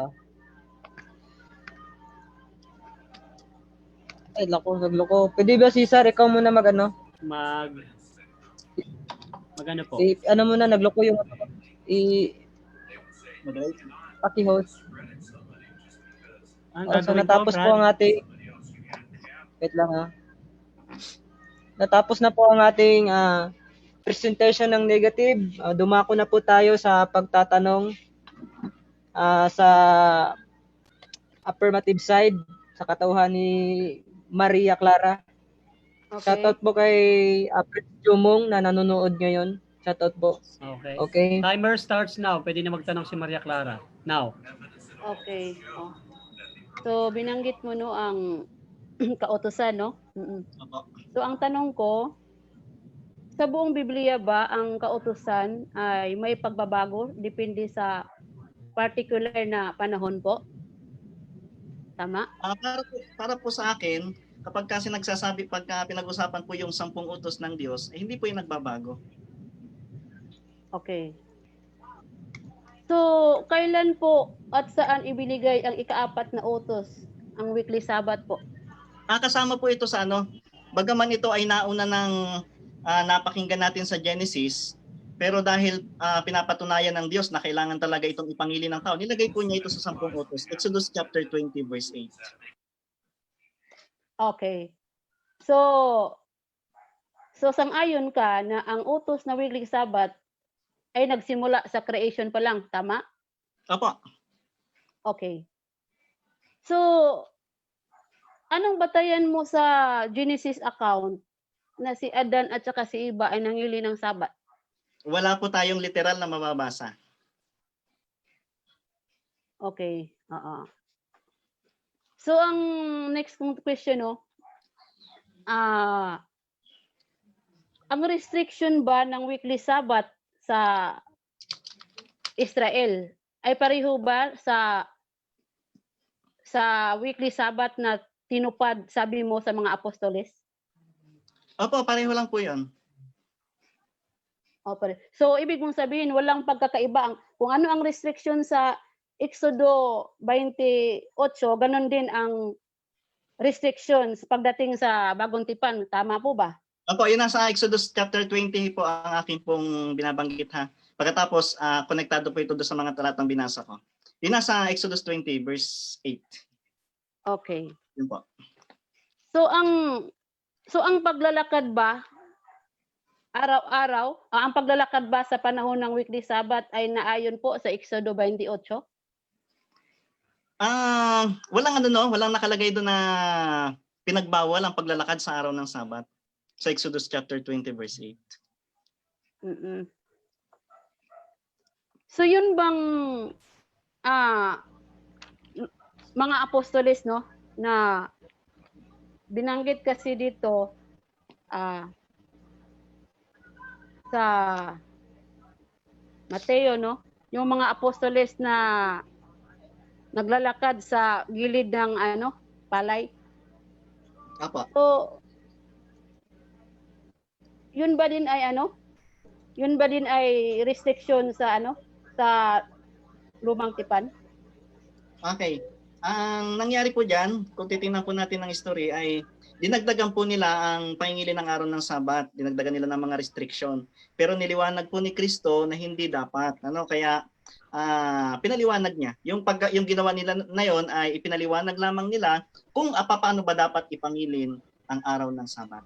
Ay, nagloko. Pwede ba, Cesar, ikaw muna magano? Magano po? Ano muna, nagloko yung moderate. paki-host. Ang So, gagawin natapos ko, po ang ating... Wait lang Natapos na po ang ating presentation ng negative. Dumako na po tayo sa pagtatanong sa affirmative side, sa katauhan ni Maria Clara. Okay. Shoutout po kay Prince Jumong na nanonood ngayon. Shoutout po. Okay. Okay. Timer starts now. Pwede na magtanong si Maria Clara. Now. Okay. So, binanggit mo no ang kautusan, no? Opo. So, ang tanong ko, sa buong Biblia ba ang kautusan ay may pagbabago depende sa particular na panahon po? Tama? Para po sa akin, kapag kasi pagka pinag-usapan po yung 10 utos ng Diyos, hindi po yung nagbabago. Okay. So, kailan po at saan ibinigay ang ika-4 na utos, ang weekly Sabbath po? Kasama po ito sa bagaman ito ay nauna ng napakinggan natin sa Genesis, pero dahil pinapatunayan ng Diyos na kailangan talaga itong ipangili ng tao, nilagay po niya ito sa 10 utos. Exodus chapter 20 verse 8. Okay. So sang-ayon ka na ang utos na weekly Sabbath ay nagsimula sa creation pa lang, tama? Opo. Okay. So, anong batayan mo sa Genesis account na si Adan at saka si Eva ay nangili ng Sabat? Wala po tayong literal na mababasa. Okay. So, ang next kong question, ang restriction ba ng weekly Sabbath sa Israel ay pareho ba sa weekly Sabbath na tinupad, sabi mo, sa mga apostoles? Opo, pareho lang po yun. So, ibig mong sabihin, walang pagkakaiba. Kung ano ang restriction sa Exodo 28, ganun din ang restrictions pagdating sa Bagong Tipan. Tama po ba? Opo, yun nasa Exodus chapter 20 po ang aking pong binabanggit ha. Pagkatapos, konektado po ito sa mga talatang binasa ko. Yun nasa Exodus 20 verse 8. Okay. Yun po. So, ang paglalakad ba araw-araw, ang paglalakad ba sa panahon ng weekly Sabbath ay naayon po sa Exodo 28? Walang nakalagay doon na pinagbawal ang paglalakad sa araw ng Sabat sa Exodus chapter 20 verse 8. So yun bang mga apostoles, no, na binanggit kasi dito sa Mateo, no? Yung mga apostoles na naglalakad sa gilid ng palay. Apo. So, yun ba din ay Yun ba din ay restriction sa sa lumang tipan? Okay. Ang nangyari po diyan, kung titingnan po natin ang history ay dinagdagan po nila ang pangingili ng araw ng Sabat, dinagdagan nila ng mga restriction. Pero niliwanag po ni Kristo na hindi dapat. Kaya pinaliwanag niya. Yung ginawa nila na yon ay ipinaliwanag lamang nila kung paano ba dapat ipangilin ang araw ng Sabat.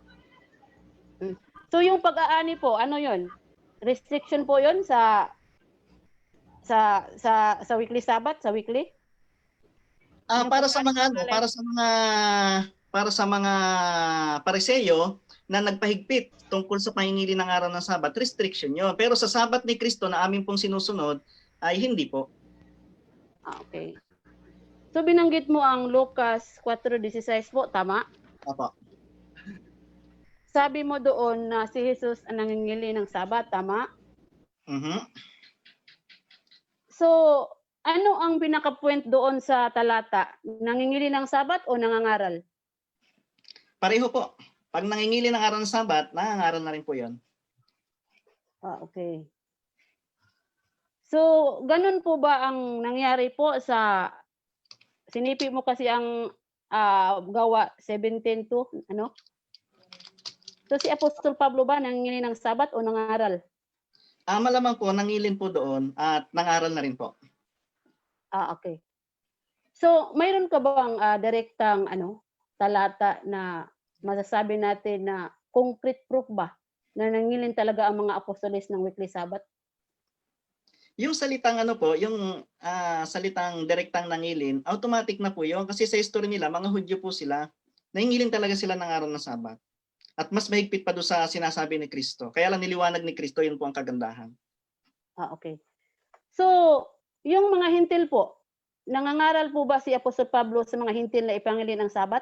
So yung pag-aani po, ano yon? Restriction po yon sa weekly Sabbath, sa weekly? Para sa mga Pariseyo na nagpahigpit tungkol sa pangingili ng araw ng Sabat, restriction 'yon. Pero sa Sabat ni Kristo na amin pong sinusunod ay hindi po. Okay. So binanggit mo ang Lucas 4:16 po, tama? Opo. Sabi mo doon na si Jesus ang nangingili ng Sabat, tama? So, ano ang pinaka-point doon sa talata? Nangingili ng Sabat o nangangaral? Pareho po. Pag nangingili ng araw ng Sabat, nangangaral na rin po 'yon. Okay. So, ganun po ba ang nangyari po sa sinipi mo kasi ang Gawa 17:2, ano? So si Apostol Pablo ba nangingili ng Sabat o nangaral? Malamang po nangilin po doon at nangaral na rin po. Okay. So, mayroon ka bang direktang talata na masasabi natin na concrete proof ba na nangilin talaga ang mga apostoles ng weekly Sabbath? Yung salitang yung salitang direktang nangilin, automatic na po 'yon kasi sa history nila mga Hudyo po sila. Nangingilin talaga sila ng araw ng Sabat. At mas mahigpit pa doon sa sinasabi ni Kristo. Kaya lang niliwanag ni Kristo, yun po ang kagandahan. Okay. So, yung mga hintil po, nangangaral po ba si Apostol Pablo sa mga hintil na ipangilin ang Sabat?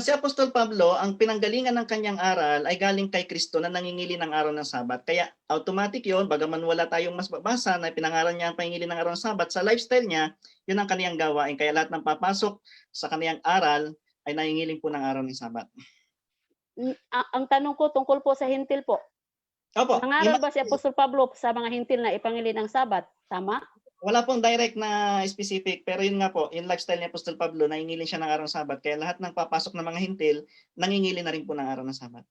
Si Apostol Pablo, ang pinanggalingan ng kanyang aral ay galing kay Kristo na nangingili ng araw ng Sabat. Kaya automatic yun, bagaman wala tayong mas babasa na pinangaral niya ang pangingili ng araw ng Sabat, sa lifestyle niya, yun ang kaniyang gawain. Kaya lahat ng papasok sa kaniyang aral ay nangingiling po ng araw ng Sabat. Ang tanong ko tungkol po sa hintil po. Opo. Nangaral ba si Apostol Pablo sa mga hintil na ipangilin ng Sabat? Tama? Wala pong direct na specific, pero yun nga po, in lifestyle ni Apostol Pablo, nangingilin siya ng araw ng Sabat. Kaya lahat ng papasok ng mga hintil, nangingilin na rin po ng araw ng Sabat.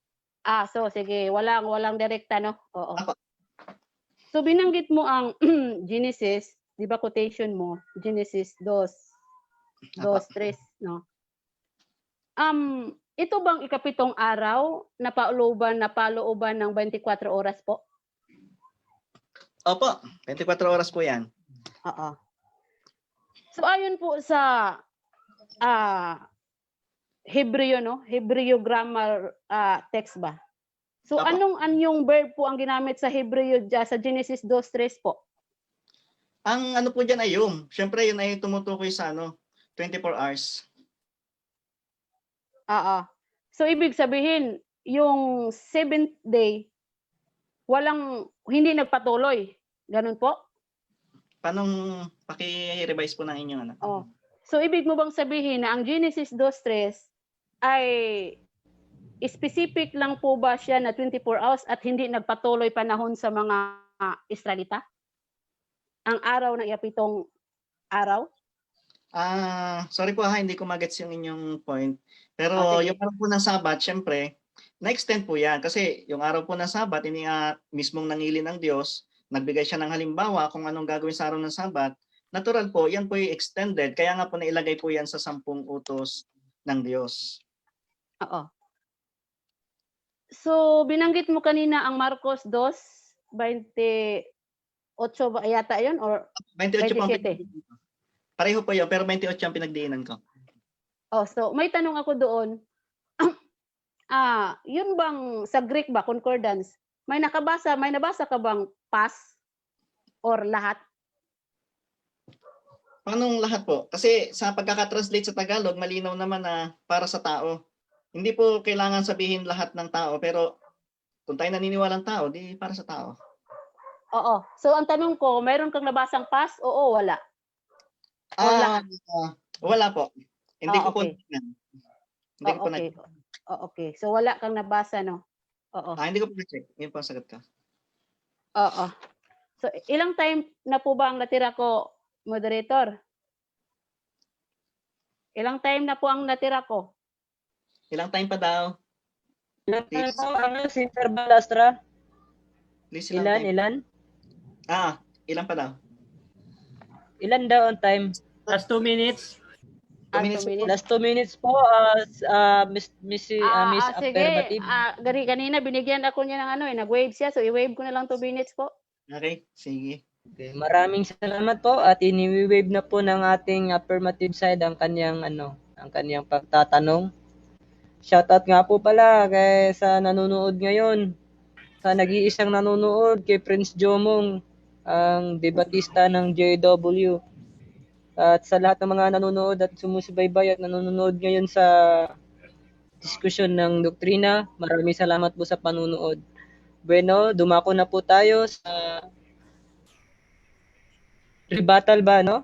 So sige, walang direkta, no? Oo. Opo. So binanggit mo ang Genesis, di ba quotation mo? Genesis 2:3, no? Ito bang ikapitong araw na palooban ng 24 oras po? Opo, 24 oras po yan. Oo. So ayon po sa Hebreo, no? Hebreo grammar text ba? So Opo. anyong verb po ang ginamit sa Hebreo sa Genesis 2:3 po? Ang po diyan ay yum. Syempre yun ay tumutukoy sa 24 hours. So ibig sabihin, yung 7th day hindi nagpatuloy. Ganun po? Paano paki-revise po ng inyong So ibig mo bang sabihin na ang Genesis 2:3 ay specific lang po ba siya na 24 hours at hindi nagpatuloy panahon sa mga Israelita? Ang araw ng ikapitong araw? Sorry po hindi ko magets yung inyong point. Pero yung araw po ng Sabat, syempre, na-extend po yan. Kasi yung araw po ng Sabat, ini mismong nangilin ng Diyos, nagbigay siya ng halimbawa kung anong gagawin sa araw ng Sabat. Natural po, yan po yung extended. Kaya nga po nailagay po yan sa 10 utos ng Diyos. Oo. So, binanggit mo kanina ang Marcos 2:28 ba yata yun? Or 28 po ang 27? Pareho po yun, pero 28 ang pinagdiinan ko. So may tanong ako doon. Yun bang sa Greek ba, concordance, may nabasa ka bang pas or lahat? Paano lahat po? Kasi sa pagkakatranslate sa Tagalog, malinaw naman na para sa tao. Hindi po kailangan sabihin lahat ng tao, pero kung tayo naniniwalang tao, di para sa tao. Oo. So ang tanong ko, mayroon kang nabasang pass? Oo, wala. O lahat? Wala po. Hindi ko po Okay. tingnan. Hindi ko po Okay. na-check. Okay. So wala kang nabasa, no? Oo. Hindi ko po na-check. Yun po ang sagot ko. Oo. So ilang time na po ba ang natira ko, moderator? Ilang time na po ang natira ko? Ilang time pa daw? Ilan Please. po, Sister Balastra? Please, Ilan? Ilan pa daw? Ilan daw ang time? Last 2 minutes. 2 minutes. 2 minutes. Last 2 minutes po, Miss Sige. Affirmative. Kanina binigyan ako niya ng nag-wave siya. So i-wave ko na lang 2 minutes po. Okay, sige. Okay, maraming salamat po at ini-wave na po ng ating affirmative side ang kanyang pagtatanong. Shoutout nga po pala kay sa nanonood ngayon. Sa nag-iisang nanonood kay Prince Jomong, ang debatista ng JW. At sa lahat ng mga nanonood at sumusubaybay at nanonood ngayon sa diskusyon ng doktrina, maraming salamat po sa panunood. Bueno, dumako na po tayo sa rebuttal ba, no?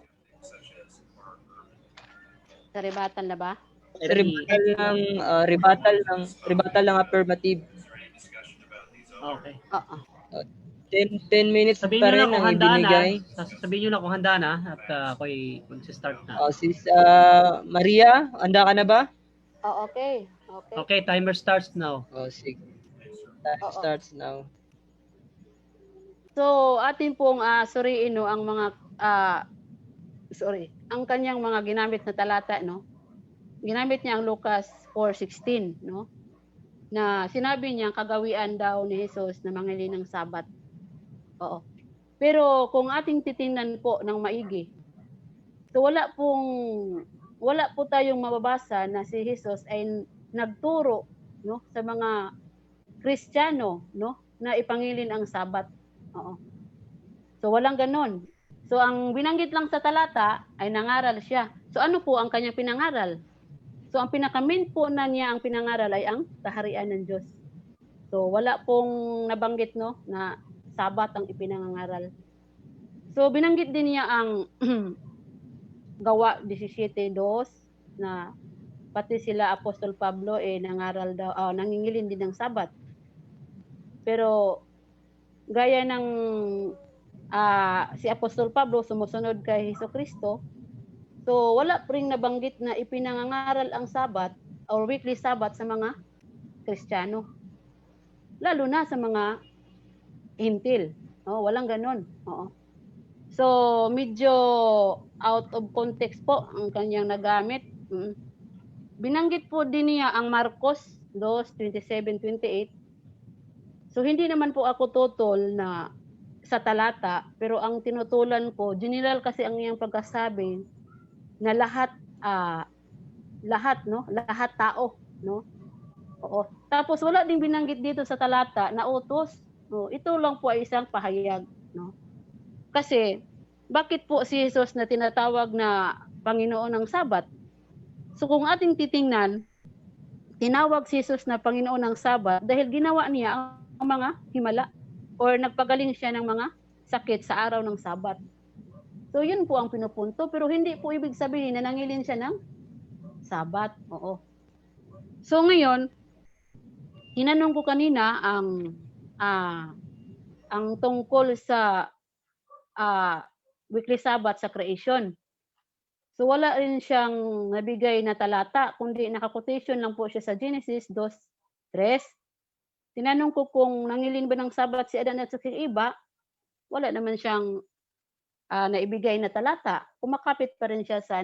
Sa rebatan na ba? Rebuttal ng affirmative. Okay. Oo. 10 minutes Sabihin pa nyo rin na kung ang handa na. ibinigay. Sabihin nyo na kung handa na at ako'y mag-start na. Sis Maria, handa ka na ba? Okay. Okay. Okay, timer starts now. Sige. Time starts now. So, atin pong suriin no ang mga ang kanyang mga ginamit na talata, no? Ginamit niya ang Lucas 4:16, no? Na sinabi niya kagawian daw ni Jesus na mangili ng Sabat. Oo. Pero kung ating titingnan po ng maigi, so wala po tayong mababasa na si Jesus ay nagturo, no, sa mga Kristiyano, no, na ipangilin ang Sabat. Oo. So walang ganon. So ang binanggit lang sa talata ay nangaral siya. So ano po ang kanyang pinangaral? So ang pinaka-main po na niya ang pinangaral ay ang kaharian ng Diyos. So wala pong nabanggit, no, na Sabat ang ipinangangaral. So binanggit din niya ang Gawa 17:2 na pati sila Apostol Pablo nangaral daw, nangingilin din ng Sabat. Pero gaya ng si Apostol Pablo sumusunod kay Hesukristo, so wala ring nabanggit na ipinangangaral ang Sabat or weekly Sabat sa mga Kristiyano. Lalo na sa mga Hintil. Walang ganon. Oo. So, medyo out of context po ang kanyang nagamit. Binanggit po din niya ang Marcos 2:27-28. So, hindi naman po ako tutol na sa talata, pero ang tinutulan ko, general kasi ang iyang pagkasabi na lahat tao, no? Oo. Tapos wala ding binanggit dito sa talata na utos. No, ito lang po ay isang pahayag, no? Kasi bakit po si Jesus na tinatawag na Panginoon ng Sabat? So kung ating titingnan, tinawag si Jesus na Panginoon ng Sabat dahil ginawa niya ang mga himala or nagpagaling siya ng mga sakit sa araw ng Sabat. So yun po ang pinupunto, pero hindi po ibig sabihin na nangilin siya ng Sabat. Oo. So ngayon, tinanong ko kanina ang tungkol sa weekly Sabat sa creation. So wala rin siyang nabigay na talata, kundi naka-quotation lang po siya sa Genesis 2:3. Tinanong ko kung nangilin ba ng Sabat si Adan at si Eva, wala naman siyang naibigay na talata. Kumakapit pa rin siya sa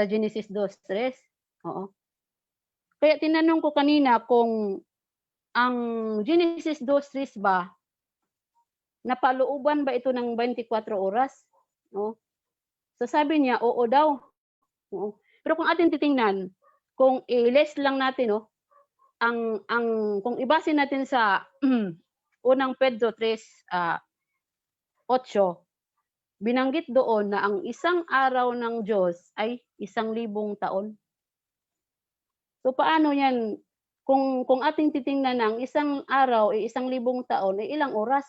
Genesis 2:3. Oo. Kaya tinanong ko kanina kung ang Genesis 2:3 ba, napalooban ba ito ng 24 oras? No? So sabi niya, oo daw. Oo. Pero kung atin titingnan, kung i-less lang natin, no, kung ibase natin sa unang Pedro 3:8, binanggit doon na ang isang araw ng Diyos ay 1,000 taon. So paano yan? Kung ating titingnan ng isang araw ay 1,000 taon, ay ilang oras?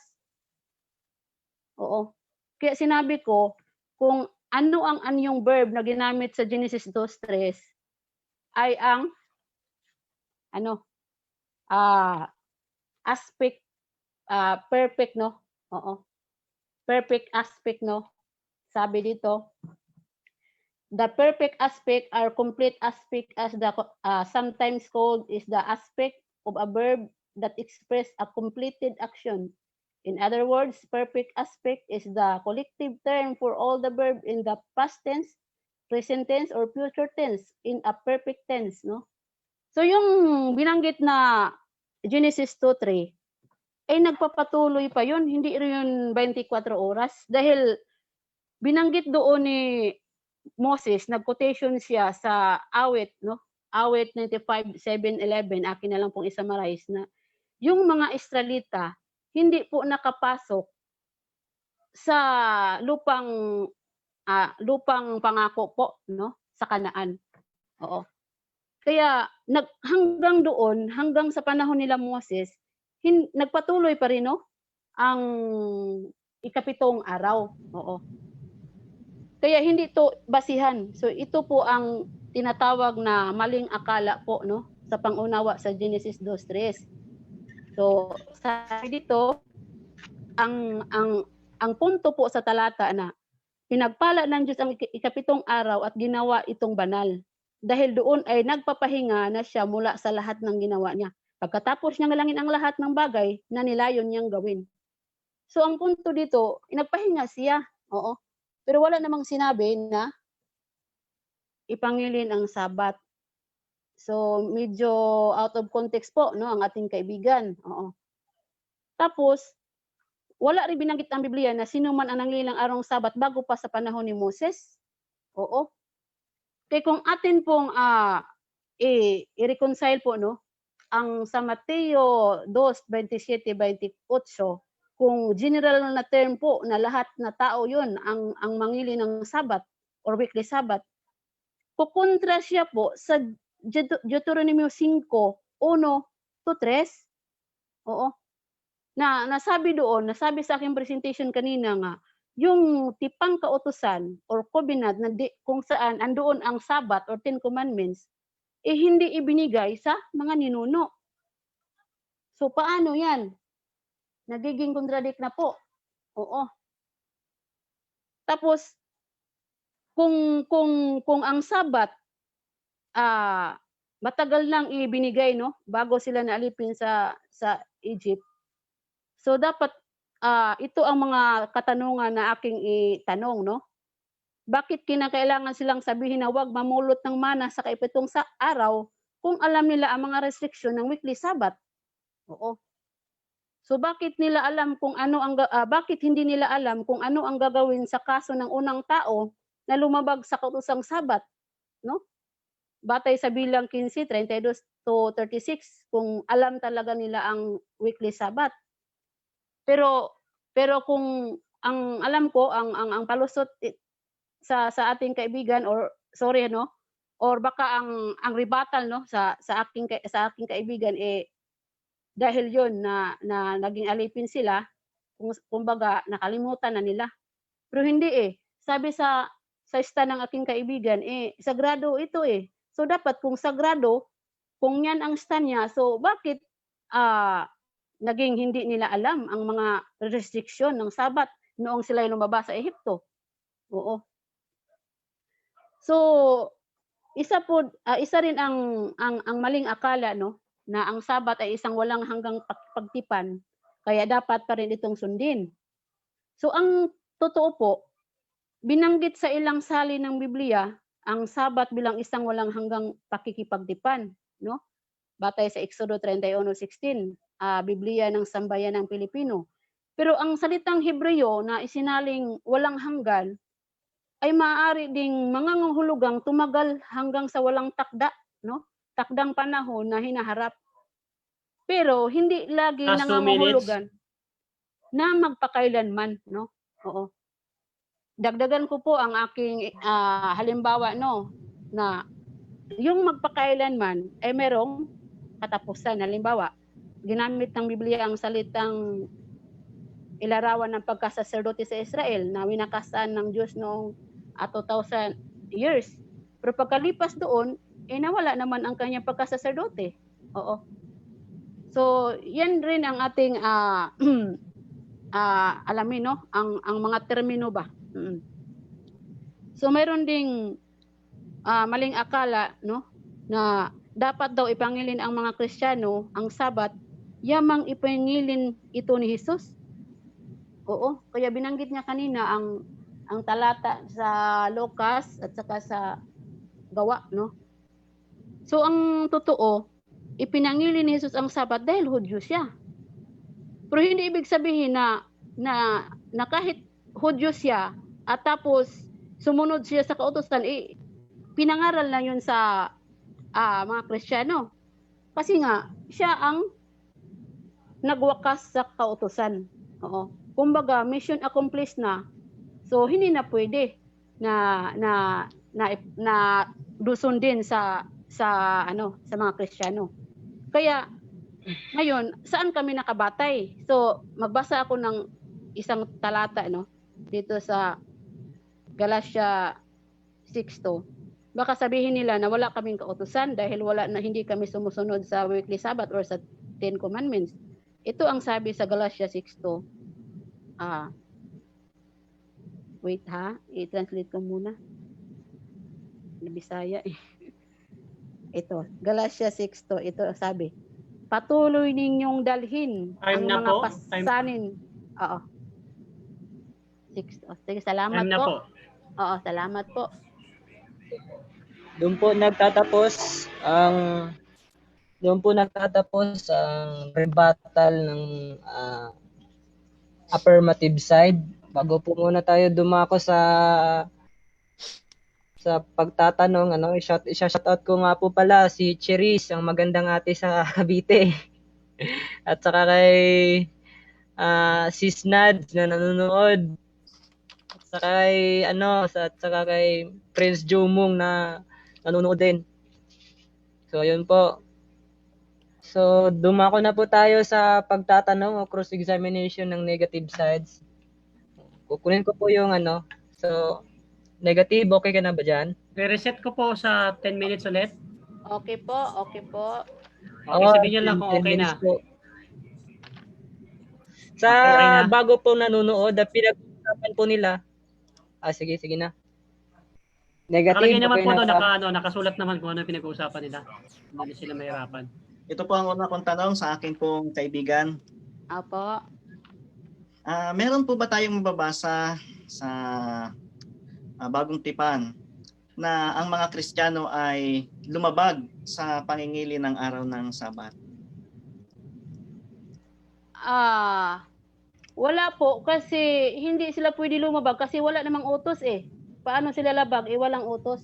Oo. Kaya sinabi ko, kung ano ang anyong verb na ginamit sa Genesis 2:3 ay ang aspect, perfect, no? Oo. Perfect aspect, no? Sabi dito, the perfect aspect or complete aspect as the sometimes called is the aspect of a verb that express a completed action. In other words, perfect aspect is the collective term for all the verb in the past tense, present tense, or future tense in a perfect tense, no? So yung binanggit na Genesis 2:3 ay nagpapatuloy pa yun, hindi rin yun 24 oras dahil binanggit doon ni Moses, nag-quotation siya sa awit, no? Awit 95:7-11, akin na lang pong i-summarize na yung mga Israelita hindi po nakapasok sa lupang pangako po, no? Sa Kanaan. Oo. Kaya hanggang doon, hanggang sa panahon nila Moses, nagpatuloy pa rin, no? Ang ikapitong araw. Oo. Kaya hindi to basihan. So ito po ang tinatawag na maling akala po, no, sa pangunawa sa Genesis 2:3. So sabi dito, ang punto po sa talata na pinagpala ng Diyos ang ikapitong araw at ginawa itong banal. Dahil doon ay nagpapahinga na siya mula sa lahat ng ginawa niya. Pagkatapos niyang galangin ang lahat ng bagay na nilayon niyang gawin. So ang punto dito, nagpahinga siya. Oo. Pero wala namang sinabi na ipangilin ang Sabat. So medyo out of context po, no, ang ating kaibigan. Oo. Tapos wala rin binanggit ang Biblia na sino man ang nanglilang araw ng Sabat bago pa sa panahon ni Moses. Oo. Kaya kung atin pong i-reconcile po, no, ang sa Mateo 2:27-28, kung general na term po na lahat na tao yun ang mangili ng Sabat or weekly Sabat, kukontra siya po sa Deuteronomio 5:1-3. Oo. Nasabi doon, nasabi sa aking presentation kanina nga, yung tipang kautusan or covenant na kung saan andoon ang Sabat or 10 Commandments, hindi ibinigay sa mga ninuno. So paano yan? Nagiging contradict na po. Oo. Tapos kung ang Sabat matagal nang ibinigay, no, bago sila naalipin sa Egypt. So dapat ito ang mga katanungan na aking itanong, no? Bakit kinakailangan silang sabihin na huwag mamulot ng mana sa ikapitong araw kung alam nila ang mga restriction ng weekly Sabat? Oo. So bakit nila alam kung ano ang bakit hindi nila alam kung ano ang gagawin sa kaso ng unang tao na lumabag sa kautosang Sabat, no? Batay sa bilang 15:32-36 kung alam talaga nila ang weekly Sabat. Pero kung ang alam ko ang palusot sa ating kaibigan or sorry, no, or baka ang rebuttal, no, sa aking kaibigan dahil yon na naging alipin sila, kumbaga nakalimutan na nila. Pero hindi sabi sa stand ng aking kaibigan sagrado ito So dapat kung sagrado, kung yan ang stand niya, so bakit naging hindi nila alam ang mga restriction ng Sabat noong sila lumabas sa Ehipto? Oo. So isa rin ang maling akala, no, na ang Sabat ay isang walang hanggang pagtipan, kaya dapat pa rin itong sundin. So ang totoo po, binanggit sa ilang salin ng Biblia ang Sabat bilang isang walang hanggang pakikipagtipan, no? Batay sa Exodo 31:16, Biblia ng Sambayan ng Pilipino. Pero ang salitang Hebreo na isinaling walang hanggan ay maaari ding mangangahulugang tumagal hanggang sa walang takda, no? Takdang panahon na hinaharap. Pero hindi lagi Last 2 minutes. nangangahulugan na magpakailanman, no? Oo. dagdagan ko po ang aking halimbawa, no, na yung magpakailanman ay merong katapusan. Halimbawa, ginamit ng Biblia ang salitang ilarawan ng pagkasaserdote sa Israel na winakasan ng Diyos noong 2,000 years. Pero pagkalipas doon, nawala naman ang kanyang pagkasaserdote. Oo. So, yan rin ang ating alamin, no? Ang mga termino ba. So, mayroon ding maling akala, no, na dapat daw ipangilin ang mga Kristiyano ang Sabat, yamang ipangilin ito ni Jesus. Oo, kaya binanggit niya kanina ang talata sa Lucas at saka sa Gawa, no. So ang totoo, ipinangilin ni Jesus ang Sabat dahil Hudyo siya. Pero hindi ibig sabihin na kahit Hudyo siya at tapos sumunod siya sa kautusan, pinangaral na yun sa mga Kristiyano. Kasi nga, siya ang nagwakas sa kautusan. Oo. Kumbaga, mission accomplished na. So, hindi na pwede na dusundin sa mga Kristiyano. Kaya, ngayon, saan kami nakabatay? So, magbasa ako ng isang talata, no? Dito sa Galatia 6:2. Baka sabihin nila na wala kaming kautusan dahil hindi kami sumusunod sa weekly Sabbath or sa 10 Commandments. Ito ang sabi sa Galatia 6:2. Wait ha, i-translate ko muna. Bisaya eh. Ito, Galatia 6:2. Ito sabi, patuloy ninyong dalhin ang mga pasanin. Oo. 6. Sige, salamat po. Oo, salamat po. Doon po nagtatapos ang rebuttal ng affirmative side. Bago po muna tayo dumako sa pagtatanong, i-shoutout ko nga po pala si Cherise, ang magandang ate sa Cavite. At saka kay Sis Nads na nanonood. At saka kay Prince Jomong na nanonood din. So, yun po. So, dumako na po tayo sa pagtatanong o cross-examination ng negative sides. Kukunin ko po yung So, negative, okay ka na ba dyan? I-reset ko po sa 10 minutes ulit. Okay po. Okay, sabihin nyo lang kung okay na. Po. Sa Okay na. bago po nanonood, pinag-usapan po nila. Sige na. Negative, Nakalagay naman okay po na. doon, nakasulat naman kung ano yung pinag-uusapan nila. Hindi sila mahirapan. Ito po ang una kong tanong sa akin pong kaibigan. Apo. Meron po ba tayong mababasa sa bagong tipan na ang mga Kristiyano ay lumabag sa pangingili ng araw ng Sabat? Wala po kasi hindi sila pwede lumabag kasi wala namang utos eh. Paano sila labag? Walang utos.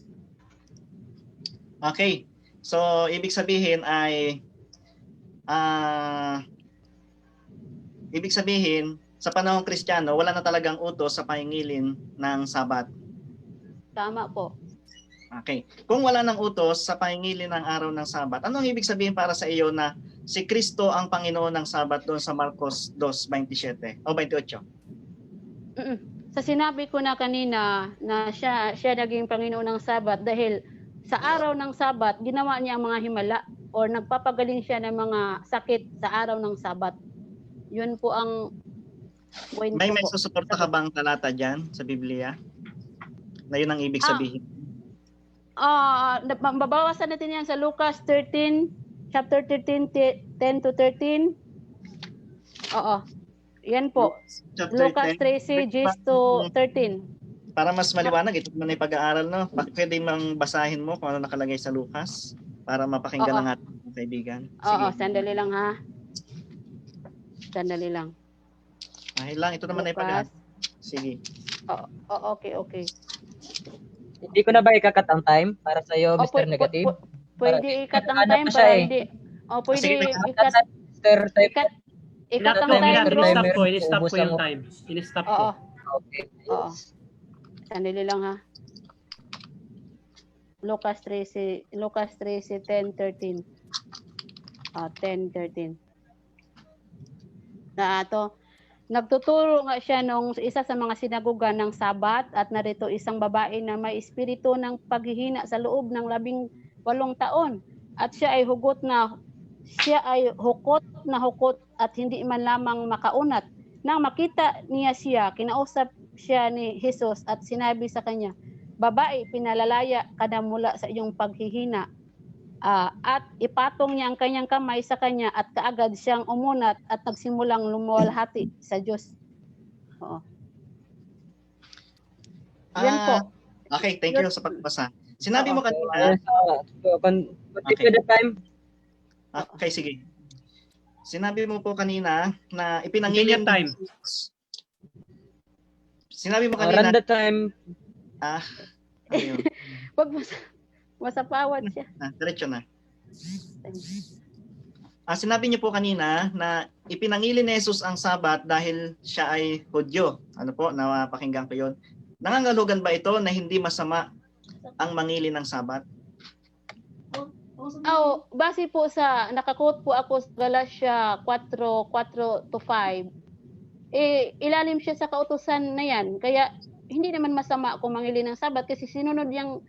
Okay. So, ibig sabihin ay sa panahong Kristiyano, wala na talagang utos sa pangingilin ng Sabat. Tama po. Okay. Kung wala nang utos sa pangingilin ng araw ng Sabat, anong ibig sabihin para sa iyo na si Kristo ang Panginoon ng Sabat doon sa Marcos 2:27 o 28? Sa sinabi ko na kanina na siya naging Panginoon ng Sabat dahil sa araw ng Sabat, ginawa niya ang mga himala or nagpapagaling siya ng mga sakit sa araw ng Sabat. Yun po ang point May ko po. susuporta ka bang talata dyan sa Biblia? Na yun ang ibig sabihin. Babawasan natin yan sa Lucas 13, chapter 13, 10 to 13. Oo. Yan po. Lucas 13, Gs to 13. Para mas maliwanag, ito naman yung pag-aaral, no? Pwede mang basahin mo kung ano nakalagay sa Lucas para mapakinggan ng ating kaibigan. Oo, sandali lang ha. Sandali lang. Dahil lang, ito naman ay pag-aaral. Sige. Okay. Hindi ko na ba ikakat ang time para sa iyo, Mr. Negative? Pwede ikat ang time pa siya para eh. hindi. Pwede Sige, ikat. Mr. Time. Ikat ang Time, time, Mr. bro. Timer. In-stop ko yung time. In-stop ko. Okay. Oo. Sandali lang ha. Lucas 13, 10:13. 10:13. Na to, nagtuturo nga siya nung isa sa mga sinagoga ng Sabat at narito isang babae na may espiritu ng paghihina sa loob ng 18 taon at siya ay hukot na hukot at hindi man lamang makaunat. Nang makita niya siya, kinausap siya ni Jesus at sinabi sa kanya, "Babae, pinalalaya ka na mula sa iyong paghihina." At ipatong niya ang kanyang kamay sa kanya at kaagad siyang umunat at nagsimulang lumuwalhati sa Diyos. Oo. Yan po. Okay, thank you sa pagbasa. Sinabi mo kanina, Yes, continue the time. okay, sige. Sinabi mo po kanina na ipinangilin Continue time. Sinabi mo Run kanina, the time. ano yun? Wag masapawat siya. Diretso na. Sinabi niyo po kanina na ipinangilin ni Jesus ang Sabat dahil siya ay Hudyo. Ano po, napakinggan ko yun. Nangangahulugan ba ito na hindi masama ang mangili ng Sabat? Base po sa, nakakot po ako sa Galatia 4:4-5. Ilalim siya sa kautusan na yan. Kaya hindi naman masama kung mangili ng Sabat kasi sinunod yung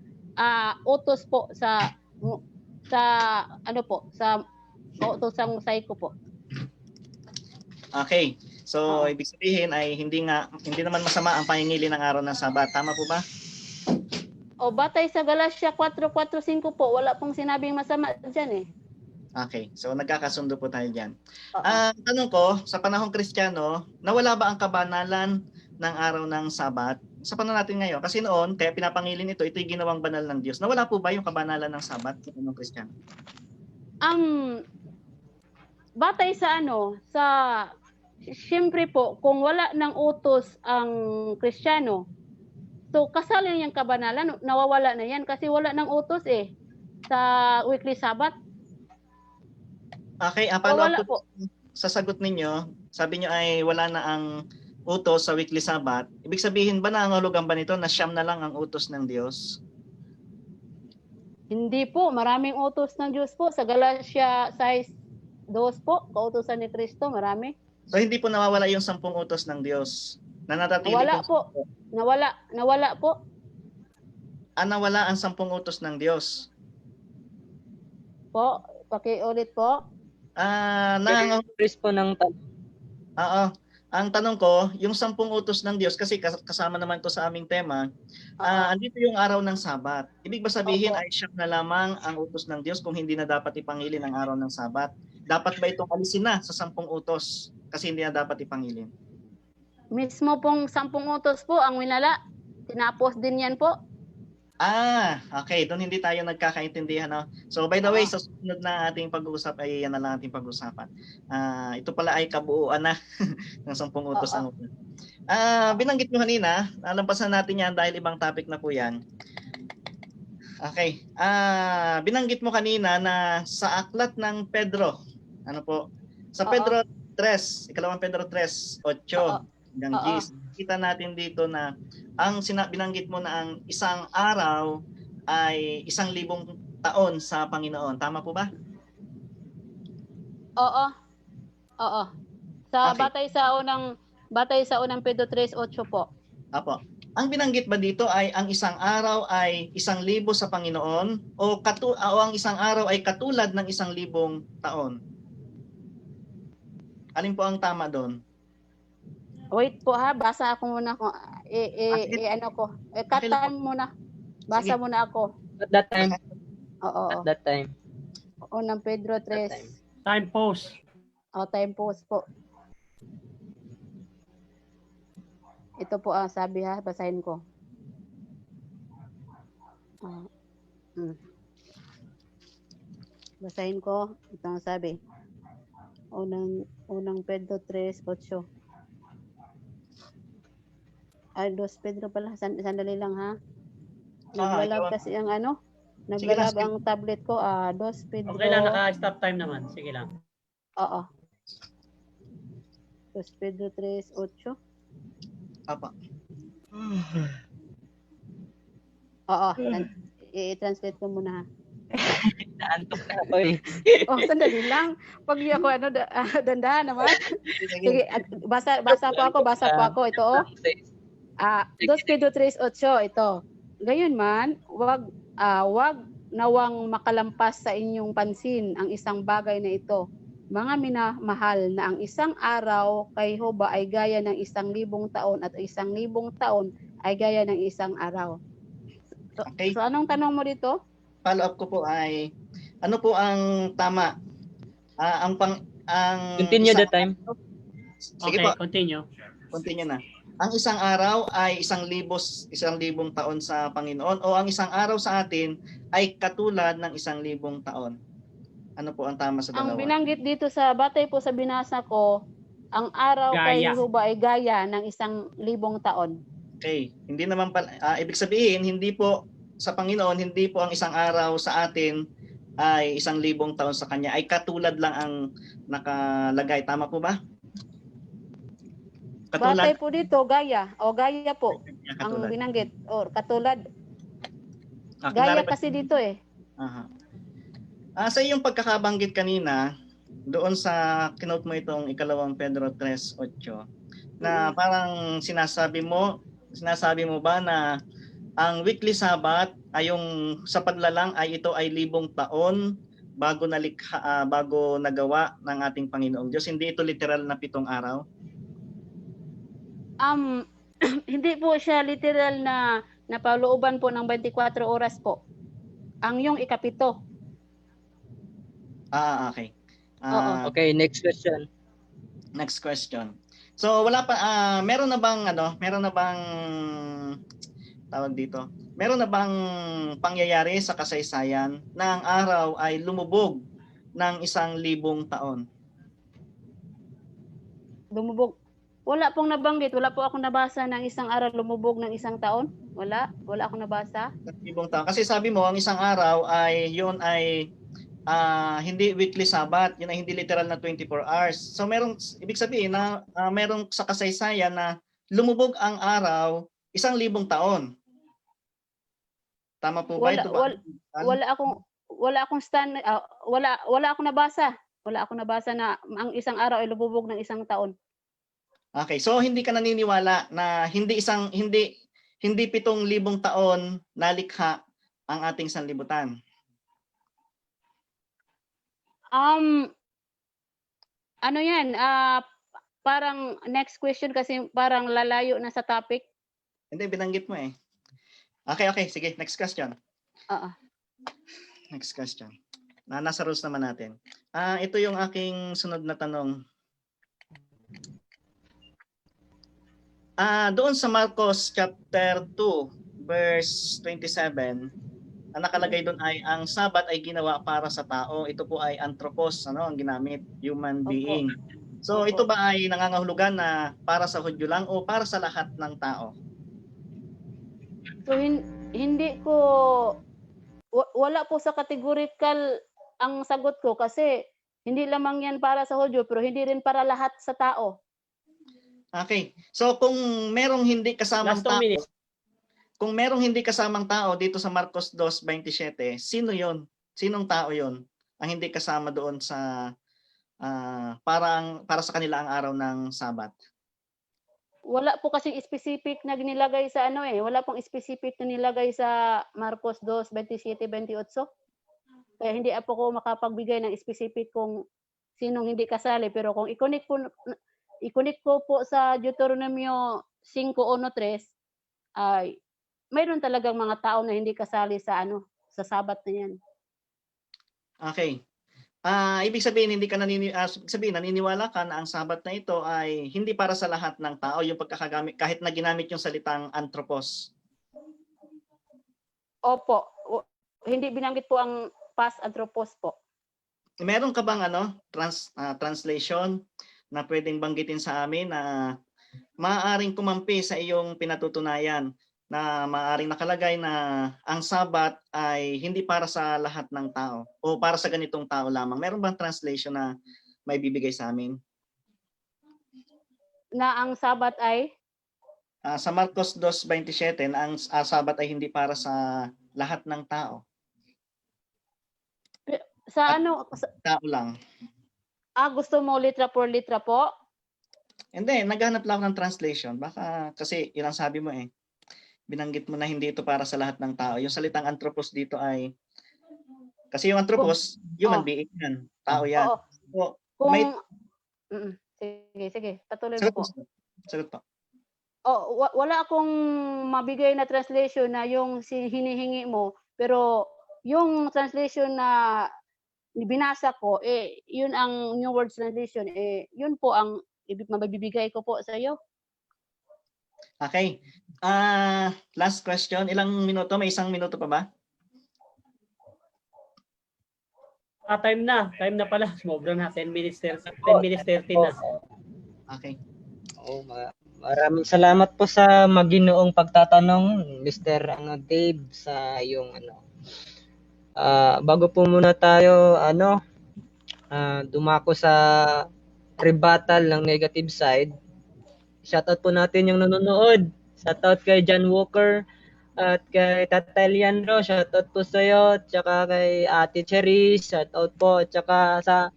utos po sa kautosang Mosaico po. Okay. So, ibig sabihin ay hindi naman masama ang pangingili ng araw ng Sabat. Tama po ba? Batay sa Galatia 4:4-5 po, wala pong sinabing masama diyan eh. Okay. So, nagkakasundo po tayo diyan. Tanong ko, sa panahong Kristiyano, nawala ba ang kabanalan ng araw ng Sabat? Sa panahon natin ngayon, kasi noon, kaya pinapangilin ito'y ginawang banal ng Diyos. Nawala po ba yung kabanalan ng Sabat sa panahong Kristiyano? Batay sa siyempre po, kung wala ng utos ang Kristiyano, so kasali yung kabanalan, nawawala na yan kasi wala ng utos sa weekly Sabbath. Okay, paano Wala po. Sa sagot ninyo, sabi nyo ay wala na ang utos sa weekly Sabbath. Ibig sabihin ba na ang hulugan ba nito na siyam na lang ang utos ng Diyos? Hindi po, maraming utos ng Diyos po. Sa Galatia 6:2 po, kautusan ni Kristo, marami. So hindi po nawawala yung 10 utos ng Diyos? Nanatili Nawala po. Nawala po. Nawala ang 10 utos ng Diyos? Po, pakiulit po. Chris po ng Ang tanong ko, yung 10 utos ng Diyos, kasi kasama naman to sa aming tema, andito yung araw ng Sabat. Ibig ba sabihin ay siyam na lamang ang utos ng Diyos kung hindi na dapat ipangilin ang araw ng Sabat? Dapat ba itong alisin na sa 10 utos kasi hindi na dapat ipangilin? Mismo pong 10 utos po ang winala. Tinapos din yan po. Okay. Doon hindi tayo nagkakaintindihan. No? So by the way, sa susunod na ating pag-uusap ay yan na lang ating pag-usapan. Ito pala ay kabuuan na ng 10 utos ang utos. Binanggit nyo kanina, nalampasan natin yan dahil ibang topic na po yan. Okay. Binanggit mo kanina na sa aklat ng Pedro, sa Pedro 3, ikalawang Pedro 3:8 hanggang 10, kita natin dito na ang binanggit mo na ang isang araw ay 1,000 taon sa Panginoon. Tama po ba? Oo. Okay. Batay sa unang Pedro 3:8 po. Apo. Ang binanggit ba dito ay ang isang araw ay 1,000 sa Panginoon o ang isang araw ay katulad ng 1,000 taon? Alin po ang tama doon? Wait po ha, basa ako muna kung cut time muna. Basa muna ako. At that time. Oo. At that time. Unang Pedro 3. Time pause. Time pause po. Ito po ang sabi ha, basahin ko. Basahin ko, ito ang sabi. Unang Pedro 3:8. 2 Pedro pala, sandali lang ha. Naglalab kasi ang naglalab ang tablet ko. 2 Pedro. Okay lang, naka-stop time naman. Sige lang. Oo. 2 Pedro 3:8. Apa. Oo, i-translate ko muna. Naantok na ako eh. Oh, sandali lang. Pag di ako dandahan naman. Sige, basa po ako. Ito oh. 2 Pedro 3:8 ito. Gayon man, wag nawang makalampas sa inyong pansin ang isang bagay na ito. Mga minamahal, na ang isang araw kay Hoba ay gaya ng 1,000 taon at 1,000 taon ay gaya ng isang araw. Okay. So anong tanong mo dito? Follow up ko po ay ano po ang tama? Ang Continue isang, the time. sige Okay, po, continue. continue na. Ang isang araw ay 1,000 taon sa Panginoon o ang isang araw sa atin ay katulad ng 1,000 taon. Ano po ang tama sa Ang dalawa? binanggit dito sa batay po sa binasa ko, ang araw kay Gaya. Hoba ay gaya ng 1,000 taon. Okay, hindi naman pala, ibig sabihin hindi po sa Panginoon, hindi po ang isang araw sa atin ay 1,000 taon sa kanya, ay katulad lang ang nakalagay. Tama po ba? Batay po dito, gaya. O gaya po, ang Katulad. binanggit. O katulad. Klaro Gaya ba? kasi dito eh. Aha. Sa iyong pagkakabanggit kanina, doon sa kinote mo itong 2 Pedro 3:8, na parang sinasabi mo ba na ang weekly Sabbath ay yung sa paglalang ay ito ay 1,000 taon bago nalikha, bago nagawa ng ating Panginoong Diyos. Hindi ito literal na 7 araw. Hindi po siya literal na napalooban po ng 24 oras po. Ang yung ikapito. Okay. Okay, next question. Next question. So wala pa meron na bang tawag dito? Meron na bang pangyayari sa kasaysayan na ang araw ay lumubog ng 1,000 taon? Lumubog. Wala pong nabanggit. Wala po akong nabasa ng isang araw lumubog ng 1 taon. Wala akong nabasa. 1,000 taon. Kasi sabi mo, ang isang araw ay yun ay hindi weekly Sabbath, yun ay hindi literal na 24 hours. So ibig sabihin na merong sa kasaysayan na lumubog ang araw 1,000 taon. Tama po ba ito ba? Wala akong nabasa. Wala akong nabasa na ang isang araw ay lumubog ng 1 taon. Okay, so hindi ka naniniwala na hindi 7,000 taon nalikha ang ating sanlibutan. Ano yan? Parang next question kasi parang lalayo na sa topic. Hindi, binanggit mo eh. Okay, sige, next question. Next question. Nasa rules naman natin. Ito yung aking sunod na tanong. Doon sa Marcos chapter 2 verse 27, ang nakalagay doon ay ang Sabat ay ginawa para sa tao. Ito po ay anthropos, ang ginamit, human being. So ito ba ay nangangahulugan na para sa Hudyo lang o para sa lahat ng tao? So hindi ko wala po sa categorical ang sagot ko kasi hindi lamang yan para sa Hudyo pero hindi rin para lahat sa tao. Okay. So kung merong hindi kasamang tao, kung merong hindi kasamang tao dito sa Marcos 2:27, sino 'yon? Sinong tao 'yon? Ang hindi kasama doon sa para sa kanila ang araw ng Sabat. Wala po kasi specific na nilagay sa wala pong specific na nilagay sa Marcos 2:27-28. Kaya hindi po ko makapagbigay ng specific kung sinong hindi kasali, pero kung i-connect ko po sa Deuteronomio 5:1-3 ay mayroon talagang mga tao na hindi kasali sa sa Sabat na yan. Okay. Ibig sabihin naniniwala ka na ang Sabat na ito ay hindi para sa lahat ng tao, yung pagkakagamit kahit na ginamit yung salitang anthropos. Opo. Hindi binanggit po ang past anthropos po. Meron ka bang translation na pwedeng banggitin sa amin na maaaring kumampi sa iyong pinatutunayan, na maaaring nakalagay na ang Sabat ay hindi para sa lahat ng tao o para sa ganitong tao lamang? Meron bang translation na may bibigay sa amin? Na ang Sabat ay? sa Marcos 2:27 na ang Sabat ay hindi para sa lahat ng tao. Sa At- ano, Tao lang. gusto mo litra por litra po? Hindi, naghanap lang ako ng translation. Baka kasi ilang sabi mo eh. Binanggit mo na hindi ito para sa lahat ng tao. Yung salitang anthropos dito ay kasi yung anthropos, human Oh. being yan. Tao yan. Oo. So, Kung may sige, patuloy mo po. sagot po. Wala akong mabigay na translation na yung hinihingi mo, pero yung translation na binasa ko, yun ang New World Translation, yun po ang mabibigay ko po sa iyo. Okay. Last question. Ilang minuto? May 1 minuto pa ba? Time na pala. Sumobra na 10 minutes 30 na. Okay. Maraming salamat po sa maginoong pagtatanong, Mr. Dave, sa yung bago po muna tayo dumako sa rebuttal ng negative side. Shoutout po natin yung nanonood. Shoutout kay John Walker at kay Tatay Leandro. Shoutout po sa iyo. Tsaka kay Ate Cherise. Shoutout po. Tsaka sa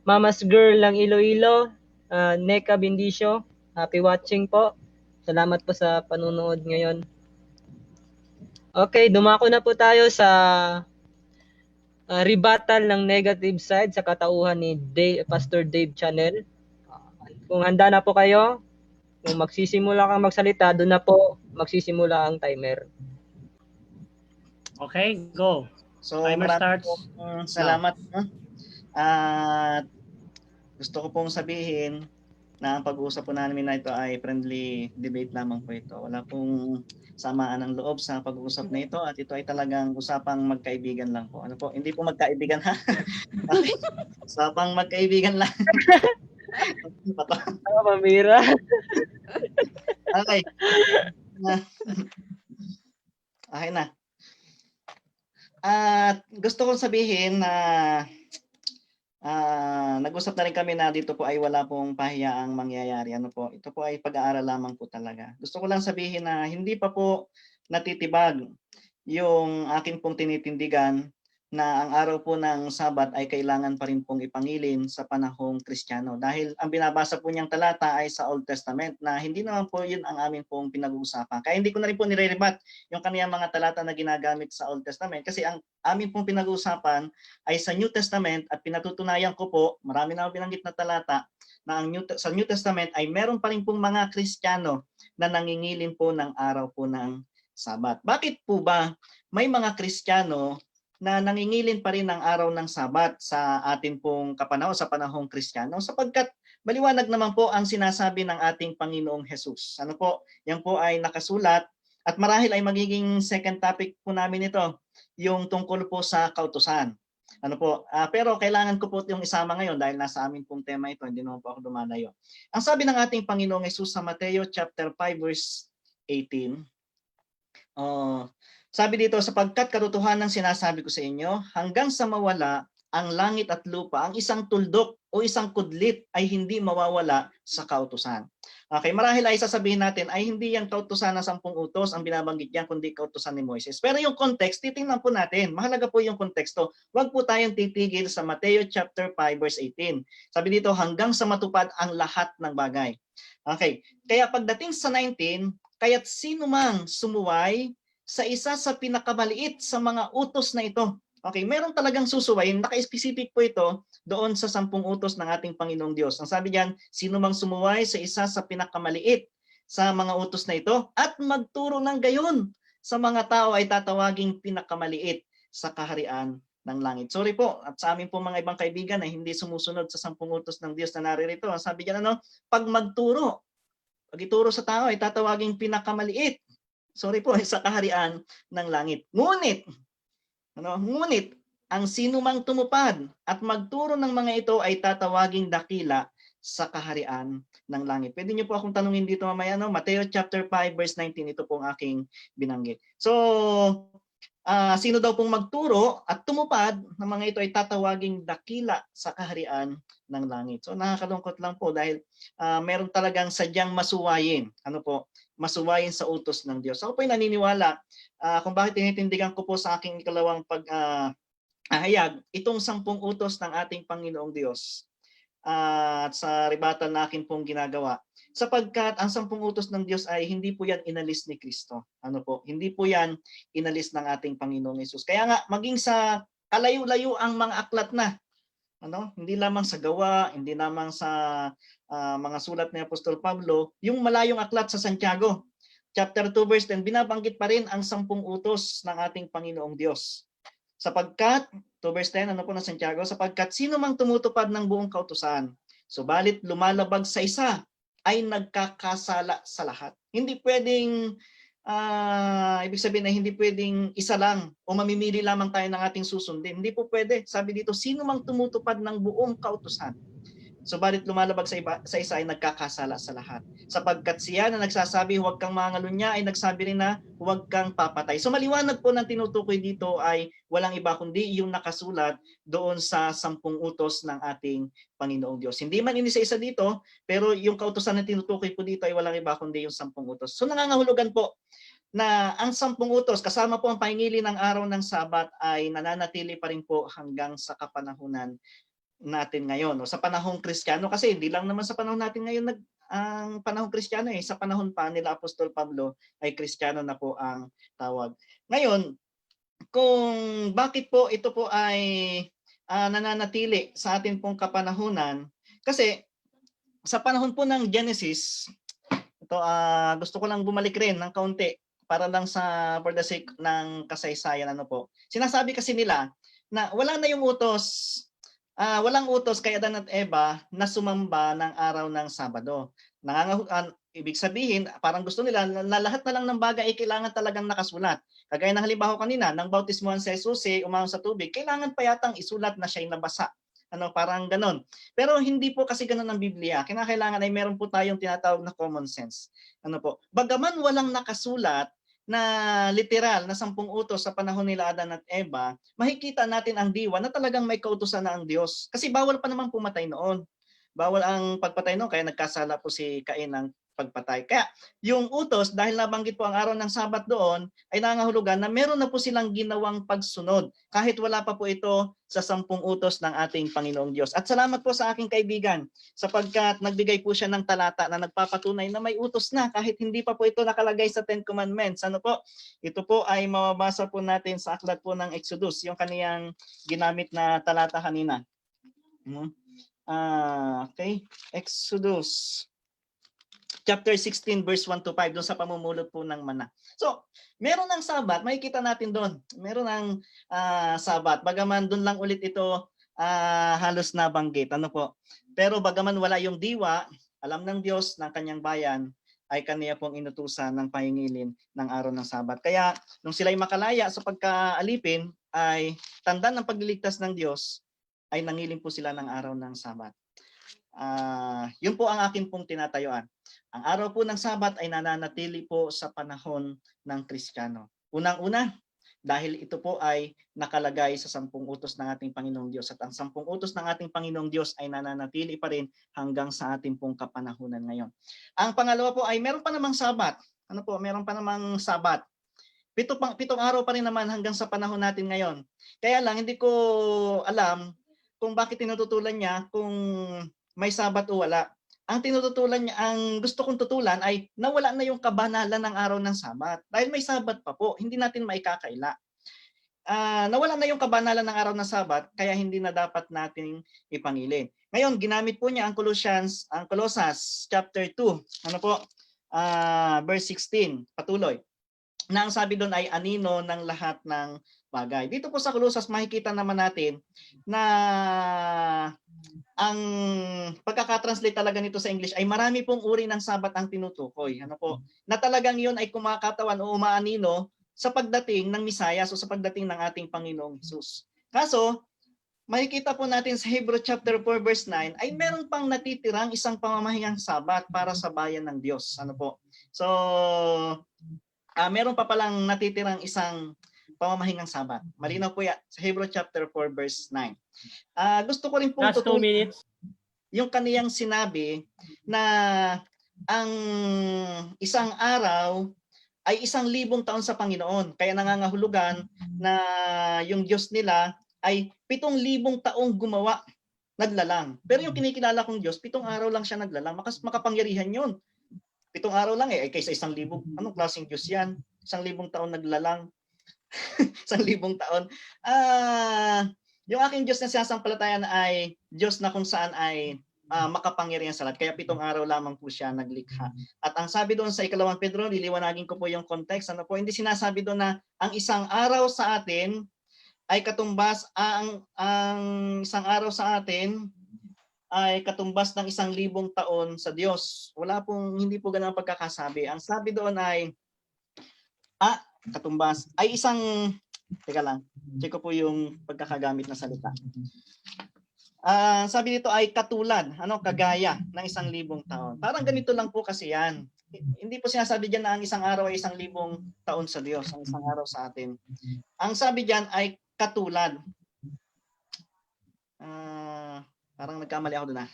Mama's Girl ng Iloilo. Neka Bindisio. Happy watching po. Salamat po sa panunood ngayon. Okay, dumako na po tayo sa rebuttal ng negative side sa katauhan ni Pastor Dave Channel. Kung handa na po kayo, kung magsisimula kang magsalita, doon na po magsisimula ang timer. Okay, go. So, Timer starts. Salamat. At gusto ko pong sabihin na ang pag-uusap po namin na ito ay friendly debate lamang po ito. Wala pong samaan ng loob sa pag-uusap na ito at ito ay talagang usapang magkaibigan lang po. Ano po? Hindi po magkaibigan ha. Okay. Usapang magkaibigan lang. Mamira. Okay. Okay na. At gusto kong sabihin na nag-usap na rin kami na dito po ay wala pong pahiyaang mangyayari. Ano po? Ito po ay pag-aaral lamang po talaga. Gusto ko lang sabihin na hindi pa po natitibag yung akin pong tinitindigan na ang araw po ng Sabat ay kailangan pa rin pong ipangilin sa panahong Kristiyano. Dahil ang binabasa po niyang talata ay sa Old Testament na hindi naman po yun ang amin pong pinag-uusapan. Kaya hindi ko na rin po nire-rebat yung kaniyang mga talata na ginagamit sa Old Testament. Kasi ang amin pong pinag-uusapan ay sa New Testament at pinatutunayan ko po, marami na binanggit na talata, na sa New Testament ay meron pa rin pong mga Kristiyano na nangingilin po ng araw po ng Sabat. Bakit po ba may mga Kristiyano na nangingilin pa rin ng araw ng Sabat sa atin pong kapanahon, sa panahong Kristiyano? Sapagkat maliwanag naman po ang sinasabi ng ating Panginoong Jesus. Ano po? Yan po ay nakasulat at marahil ay magiging second topic po namin ito, yung tungkol po sa kautusan. Ano po? Pero kailangan ko po yung isama ngayon dahil nasa amin pong tema ito, hindi naman po ako dumalayo. Ang sabi ng ating Panginoong Jesus sa Mateo chapter 5 verse 18, sabi dito, sapagkat katotohanan sinasabi ko sa inyo, hanggang sa mawala ang langit at lupa, ang isang tuldok o isang kudlit ay hindi mawawala sa kautusan. Okay, marahil ay sasabihin natin ay hindi yung kautusan ng 10 utos ang binabanggit yan, kundi kautusan ni Moises. Pero yung context, titingnan po natin. Mahalaga po yung konteksto. Huwag po tayong titigil sa Mateo chapter 5 verse 18. Sabi dito, hanggang sa matupad ang lahat ng bagay. Okay, kaya pagdating sa 19, kaya't sino mang sumuway sa isa sa pinakamaliit sa mga utos na ito. Okay, meron talagang susuwayin. Naka-specific po ito doon sa 10 utos ng ating Panginoong Diyos. Ang sabi diyan, sino mang sumuway sa isa sa pinakamaliit sa mga utos na ito at magturo ng gayon sa mga tao ay tatawaging pinakamaliit sa kaharian ng langit. Sorry po, at sa amin po mga ibang kaibigan ay hindi sumusunod sa 10 utos ng Diyos na naririto. Ang sabi diyan, pag magturo, pag ituro sa tao ay tatawaging pinakamaliit. Sorry po, sa kaharian ng langit. Ngunit ang sino mang tumupad at magturo ng mga ito ay tatawaging dakila sa kaharian ng langit. Pwede niyo po akong tanungin dito mamaya, Mateo chapter 5 verse 19, ito pong aking binanggit. So, sino daw pong magturo at tumupad ng mga ito ay tatawaging dakila sa kaharian ng langit. So nakakalungkot lang po dahil meron talagang sadyang masuwayin. Ano po? Masuwayin sa utos ng Diyos. Ako po ay naniniwala kung bakit tinitindigan ko po sa aking ikalawang hayag itong 10 utos ng ating Panginoong Diyos at sa ribatan na akin pong ginagawa. Sapagkat ang 10 utos ng Diyos ay hindi po yan inalis ni Kristo. Ano po? Hindi po yan inalis ng ating Panginoong Hesus. Kaya nga, maging sa kalayo-layo ang mga aklat na. Ano? Hindi lamang sa gawa, hindi lamang sa mga sulat ni Apostol Pablo, yung malayong aklat sa Santiago. Chapter 2 verse 10, binabanggit pa rin ang 10 utos ng ating Panginoong Diyos. Sapagkat, 2 verse 10, ano po na Santiago? Sapagkat sino mang tumutupad ng buong kautusan, subalit lumalabag sa isa, ay nagkakasala sa lahat. Hindi pwedeng, ibig sabihin na hindi pwedeng isa lang o mamimili lamang tayo ng ating susundin. Hindi po pwede. Sabi dito, sino mang tumutupad ng buong kautusan, subalit lumalabag sa isa ay nagkakasala sa lahat. Sapagkat siya na nagsasabi huwag kang mangalunya ay nagsabi rin na huwag kang papatay. So maliwanag po ng tinutukoy dito ay walang iba kundi yung nakasulat doon sa 10 utos ng ating Panginoong Diyos. Hindi man inisa-isa dito, pero yung kautusan na tinutukoy po dito ay walang iba kundi yung 10 utos. So nangangahulugan po na ang 10 utos kasama po ang pahingili ng araw ng Sabat ay nananatili pa rin po hanggang sa kapanahunan natin ngayon. Sa panahong Kristiyano, kasi hindi lang naman sa panahon natin ngayon ang panahong Kristiyano sa panahon pa nila Apostol Pablo ay Kristiyano na po ang tawag. Ngayon, kung bakit po ito po ay nananatili sa atin pong kapanahunan, kasi sa panahon po ng Genesis, ito gusto ko lang bumalik rin ng kaunti para lang for the sake ng kasaysayan. Ano po, sinasabi kasi nila na wala na yung utos, walang utos kay Adan at Eva na sumamba ng araw ng Sabado. Ibig sabihin, parang gusto nila na lahat na lang ng bagay ay kailangan talagang nakasulat. Kagaya ng halimbawa kanina, nang bautismuhan si Jesus, umahon sa tubig, kailangan pa yatang isulat na siya'y nabasa. Parang ganon. Pero hindi po kasi ganon ang Biblia. Kinakailangan ay meron po tayong tinatawag na common sense. Bagaman walang nakasulat na literal na 10 utos sa panahon nila Adan at Eva, makikita natin ang diwa na talagang may kautusan na ang Diyos. Kasi bawal pa naman pumatay noon. Bawal ang pagpatay noon, kaya nagkasala po si Cain ng pagpatay. Kaya yung utos, dahil nabanggit po ang araw ng Sabat doon, ay nangangahulugan na meron na po silang ginawang pagsunod. Kahit wala pa po ito sa 10 utos ng ating Panginoong Diyos. At salamat po sa aking kaibigan, sapagkat nagbigay po siya ng talata na nagpapatunay na may utos na kahit hindi pa po ito nakalagay sa 10 Commandments. Ito po ay mababasa po natin sa aklat po ng Exodus, yung kaniyang ginamit na talata kanina. Okay, Exodus chapter 16 verse 1 to 5, doon sa pamumulot po ng mana. So, meron ng Sabat, makikita natin doon. Meron ng Sabat. Bagaman doon lang ulit ito halos nabanggit. Pero bagaman wala yung diwa, alam ng Diyos ng kanyang bayan ay kaniya pong inutusan ng pahingilin ng araw ng Sabat. Kaya nung sila'y makalaya sa pagkaalipin, ay tanda ng pagliligtas ng Diyos, ay nangilim po sila ng araw ng Sabat. Yun po ang akin pong tinatayuan. Ang araw po ng Sabat ay nananatili po sa panahon ng Kristiyano. Unang-una, dahil ito po ay nakalagay sa 10 utos ng ating Panginoong Diyos. At ang 10 utos ng ating Panginoong Diyos ay nananatili pa rin hanggang sa ating pong kapanahunan ngayon. Ang pangalawa po ay meron pa namang Sabat. Meron pa namang Sabat. 7 araw pa rin naman hanggang sa panahon natin ngayon. Kaya lang, hindi ko alam kung bakit tinututulan niya kung may Sabat o wala. Ang tinututulan niya, ang gusto kong tutulan ay nawala na yung kabanalan ng araw ng Sabat. Dahil may Sabat pa po, hindi natin maikakaila. Nawala na yung kabanalan ng araw ng Sabat, kaya hindi na dapat nating ipangilin. Ngayon, ginamit po niya ang Colossus chapter 2, verse 16, patuloy. Na ang sabi doon ay anino ng lahat ng bagay. Dito po sa Colossus, makikita naman natin na ang pagkakatranslate talaga nito sa English ay marami pong uri ng Sabat ang tinutukoy. Na talagang yun ay kumakatawan o umaanino sa pagdating ng Misayas o sa pagdating ng ating Panginoong Hesus. Kaso, makikita po natin sa Hebrew chapter 4 verse 9 ay meron pang natitirang isang pamamahingang Sabat para sa bayan ng Diyos. So, meron pa palang natitirang isang pamamahingang Sabat. Malinaw po yan sa Hebrew chapter 4 verse 9. Gusto ko rin po Last 2 minutes. yung kaniyang sinabi na ang isang araw ay 1,000 taon sa Panginoon. Kaya nangangahulugan na yung Diyos nila ay 7,000 taong gumawa, naglalang. Pero yung kinikilala kong Diyos, 7 araw lang siya naglalang. Makapangyarihan yun. 7 araw lang eh, kaysa 1,000. Anong klaseng Diyos yan? 1,000 taon naglalang. 1,000 taon. Yung aking Diyos na sinasampalatayan ay Diyos na kung saan ay makapangyarihan sa lahat. Kaya 7 araw lamang po siya naglikha. At ang sabi doon sa 2 Pedro, liliwanagin ko po yung context. Ano po, hindi sinasabi doon na ang isang araw sa atin ay katumbas, ang isang araw sa atin ay katumbas ng 1,000 taon sa Diyos. Wala pong, hindi po ganun ang pagkakasabi. Ang sabi doon ay, katumbas, ay teka lang, check ko po yung pagkakagamit na salita. Sabi dito ay katulad, kagaya ng 1,000 taon. Parang ganito lang po kasi yan. Hindi po sinasabi diyan na ang isang araw ay 1,000 taon sa Diyos, ang isang araw sa atin. Ang sabi diyan ay katulad. Parang nagkamali ako doon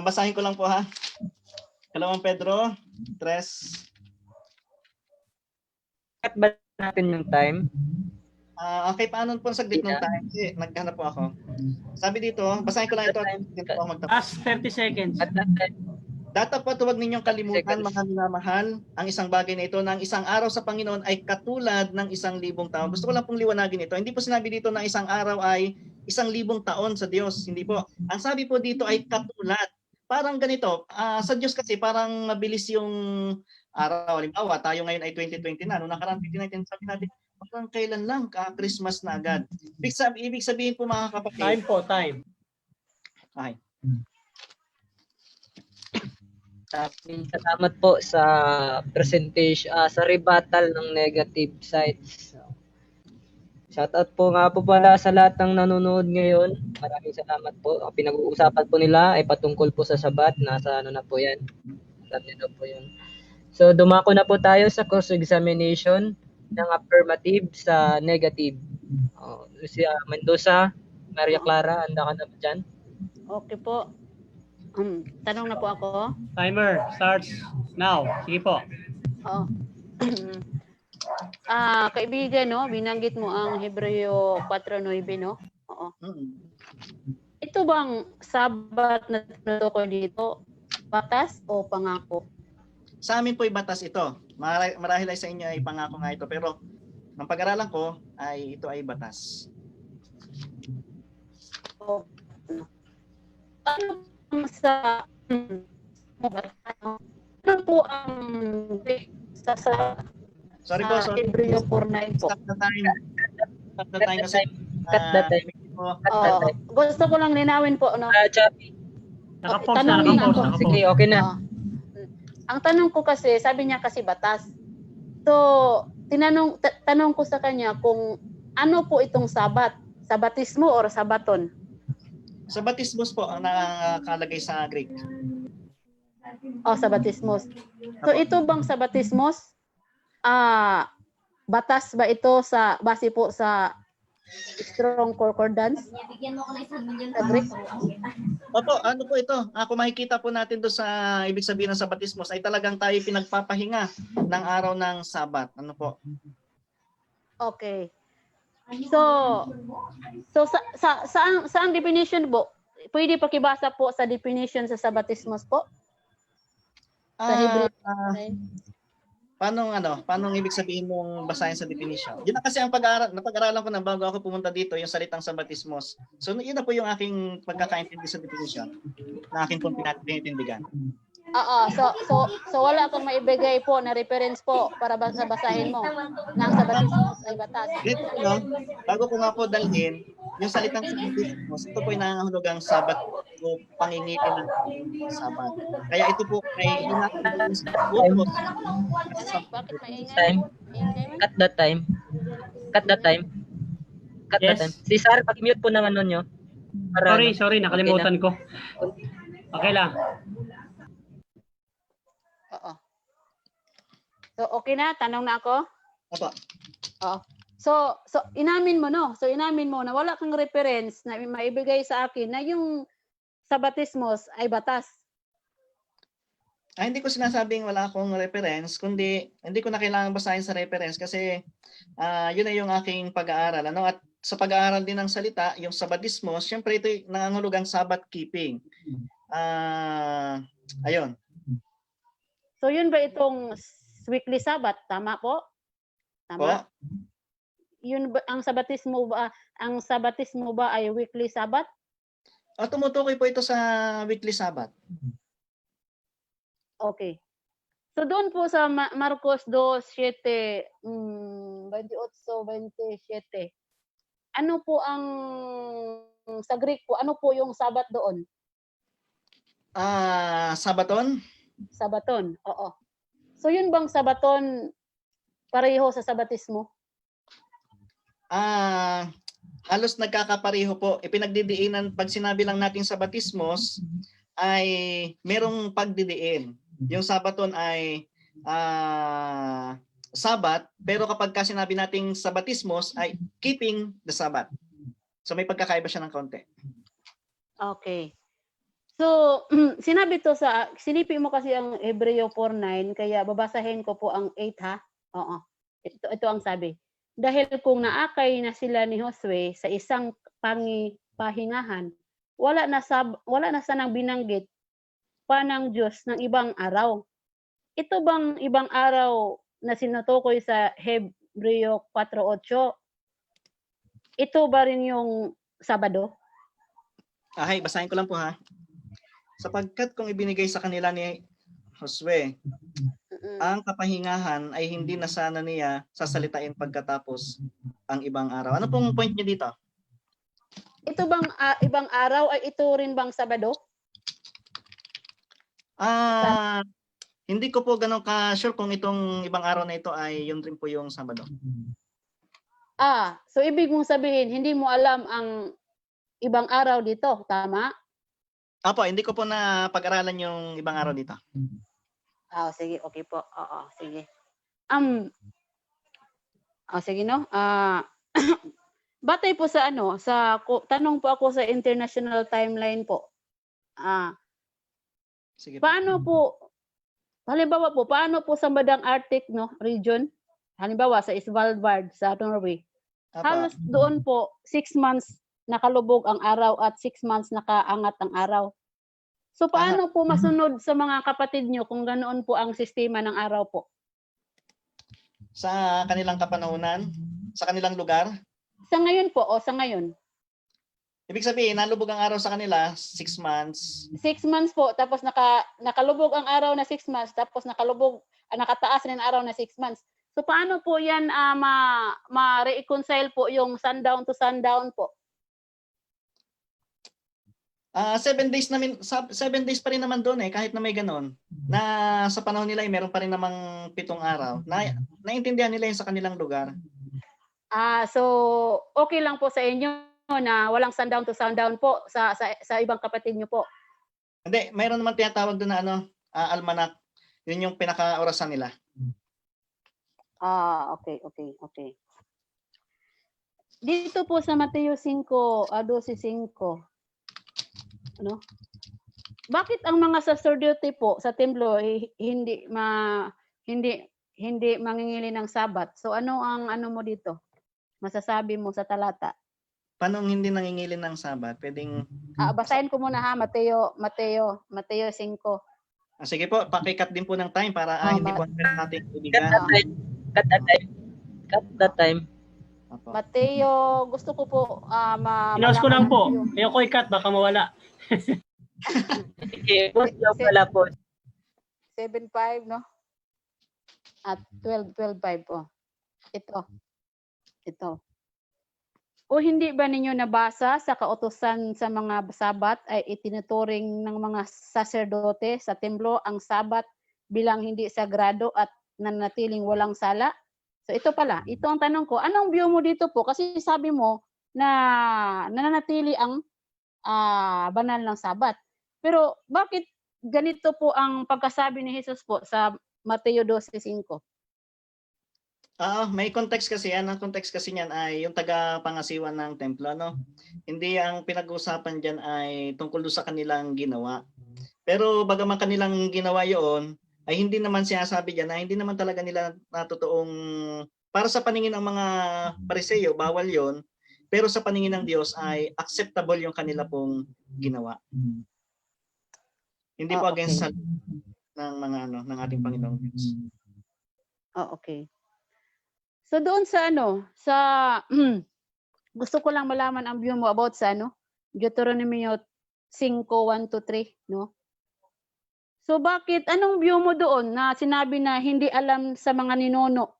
basahin ko lang po ha. 2 Pedro 3. Cut ba natin yung time? Okay, paano po saglit ng time? Naghanap po ako. Sabi dito, basahin ko lang ito. Last 30 seconds. Dapat po huwag ninyong kalimutan, mga minamahal, ang isang bagay na ito, na ang isang araw sa Panginoon ay katulad ng 1,000 taon. Gusto ko lang pong liwanagin ito. Hindi po sinabi dito na isang araw ay 1,000 taon sa Diyos. Hindi po. Ang sabi po dito ay katulad. Parang ganito, sa Diyos kasi parang mabilis yung araw. Halimbawa, tayo ngayon ay 2020 na. Noong nakaraan 2019, sabi natin, parang kailan lang, Christmas na agad. Ibig sabihin po mga kapatid. Time po, time. Okay. Salamat po sa presentation, sa rebuttal ng negative sides. Shoutout po nga po pala sa lahat ng nanonood ngayon. Maraming salamat po. Ang pinag-uusapan po nila ay patungkol po sa Sabat. Nasa na po yan. Alam niyo po yun. So dumako na po tayo sa cross-examination ng affirmative sa negative. Si Mendoza, Maria Clara, handa ka na ba dyan? Okay po. Tanong na po ako. Timer starts now. Sige po. Oo. Kaibigan, no, binanggit mo ang Hebreo 4:9, no? Oo. Ito bang Sabat na tinutukoy dito, batas o pangako? Sa amin po ay batas ito. Marahil ay sa inyo ay pangako nga ito. Pero ng pag-aralan ko ay ito ay batas. Ano sa ano po ang sa Sorry po, sorry. Hebreo 4:9 po. Stop the time. Stop the time kasi. Cut the time. Gusto ko lang linawin po, no? Chappy. Naka-pause Tanong na, niya naka-pause. ako. Sige, okay na. Ang tanong ko kasi, sabi niya kasi batas. So, tanong ko sa kanya kung ano po itong Sabat? Sabatismo or Sabaton? Sa batismos po ang nakalagay sa Greek. Sabatismos. So, ito bang Sabatismos? Batas ba ito sa base po sa Strong Concordance? Sa Greek? Opo, ano po ito? Kung makikita po natin doon sa ibig sabihin ng sabatismos ay talagang tayo pinagpapahinga ng araw ng Sabat. Ano po? Okay. So saan definition po? Pwede pakibasa po sa definition sa Sabatismos po? Sa Hebreo. Paano ibig sabihin mong basahin sa definition? Yun na kasi ang napag-aralan ko na bago ako pumunta dito, yung salitang sabatismos. So yun na po yung aking pagkakaintindi sa definition na aking pong tinitindigan. So wala kang maibigay po na reference po para basahin mo ng sabatismos ay batas. Dito no, bago ko nga po dalhin, yung salitang sabatismos, ito po yung nangangahulugang Sabat o pangingilin ng Sabat. Kaya ito po ay hinahulugan sa utos. Bakit maingay? Time. Cut the time. Cut the time. Cut the Yes. time. Si Sar, pag-mute po ng ano nyo. Para, Sorry, nakalimutan ko. Okay lang. Oo. So okay na, tanong na ako. Opo. Oo. So inamin mo no. So inamin mo na wala kang reference na maibigay sa akin na yung sa baptismos ay batas. Hindi ko sinasabing wala akong reference, kundi hindi ko na kailangan basahin sa reference kasi yun na yung aking pag-aaral. Ano? At sa pag-aaral din ng salita, yung sabbatismo, syempre ito nangangahulugang Sabbath keeping. Ayun. So yun ba itong weekly Sabbath? Tama po? Tama? Po? Yun ba ang sabbatismo ba ay weekly Sabbath? Tumutukoy po ito sa weekly Sabbath. Okay. So doon po sa Marcos 2:7, 28-27. Ano po ang sa Greek po, ano po yung Sabbath doon? Sabaton? Sabaton. Oo. So yun bang Sabaton pareho sa sabatismo? Halos nagkakapareho po. Ipinagdidiinan, pag sinabi lang natin sabatismos, ay merong pagdidiin. Yung Sabaton ay Sabat, pero kapag sinabi nating sabatismos ay keeping the Sabbath. So may pagkakaiba siya ng konti. Okay. So sinipi mo kasi ang Hebreo 4:9, kaya babasahin ko po ang 8 ha. Oo. Ito ang sabi. Dahil kung naakay na sila ni Josue sa isang pahingahan, wala na sanang binanggit pa ng Diyos ng ibang araw. Ito bang ibang araw na sinutukoy sa Hebreo 4:8? Ito ba rin yung Sabado? Basahin ko lang po ha. Sapagkat kung ibinigay sa kanila ni Josue ang kapahingahan ay hindi na sana niya sasalitain pagkatapos ang ibang araw. Ano pong point niyo dito? Ito bang ibang araw ay ito rin bang Sabado? Hindi ko po ganun ka-sure kung itong ibang araw na ito ay yun rin po yung Sabado. So ibig mong sabihin, hindi mo alam ang ibang araw dito, tama? Apo, hindi ko po na pag-aralan yung ibang araw dito. Sige, okay po. Oo, sige. Sige no. Batay po sa tanong po ako sa international timeline po. Sige po. Paano po sa bandang Arctic region? Halimbawa sa Svalbard sa Norway. Apo. Halos doon po 6 months nakalubog ang araw at 6 months nakaangat ang araw. So paano po masunod sa mga kapatid nyo kung ganoon po ang sistema ng araw po? Sa kanilang kapanahunan? Sa kanilang lugar? Sa ngayon po, sa ngayon. Ibig sabihin, nalubog ang araw sa kanila, 6 months. 6 months po, tapos nakalubog ang araw na 6 months, tapos nakataas rin ang araw na 6 months. So paano po yan ma-reconcile po yung sundown to sundown po? 7 days pa rin naman doon kahit na may ganon. Na sa panahon nila meron pa rin namang 7 araw. Naintindihan nila yun sa kanilang lugar. So okay lang po sa inyo na walang sundown to sundown po sa ibang kapatid nyo po? Hindi, mayroon naman tinatawag doon na almanac. Yun yung pinaka-orasan nila. Okay. Dito po sa Mateo 5:12-5. Bakit ang mga sacerdote po sa templo hindi mangingili ng Sabat? So ano ang mo dito? Masasabi mo sa talata? Paano hindi nangingilin ng Sabat? Pwedeng basahin ko muna ha, Mateo 5. sige po, pakikat din po ng time para hindi po natin ibigan. Cut that time. Mateo, gusto ko po Inawas ko lang po. Ayoko i-cut, baka mawala. Post lang pala po. 7:5 no? At 12:5 po. Ito. O hindi ba ninyo nabasa sa kautusan sa mga Sabat ay itinuturing ng mga saserdote sa templo ang Sabat bilang hindi sagrado at nanatiling walang sala? So ito ang tanong ko. Anong view mo dito po? Kasi sabi mo na nananatili ang banal ng Sabat. Pero bakit ganito po ang pagkasabi ni Jesus po sa Mateo 12:5? May context kasi yan. Ang context kasi niyan ay yung taga-pangasiwa ng templo, no? Hindi ang pinag-uusapan diyan ay tungkol sa kanilang ginawa. Pero bagaman kanilang ginawa 'yon, ay hindi naman sinasabi diyan na hindi naman talaga nila totoong para sa paningin ng mga Pariseo, bawal 'yon. Pero sa paningin ng Diyos ay acceptable yung kanila pong ginawa. Hindi po Okay. against sa ng mga ng ating Panginoong Diyos. Okay. So doon sa gusto ko lang malaman ang view mo about sa Deuteronomy 5:1-3, no? So bakit anong view mo doon na sinabi na hindi alam sa mga ninuno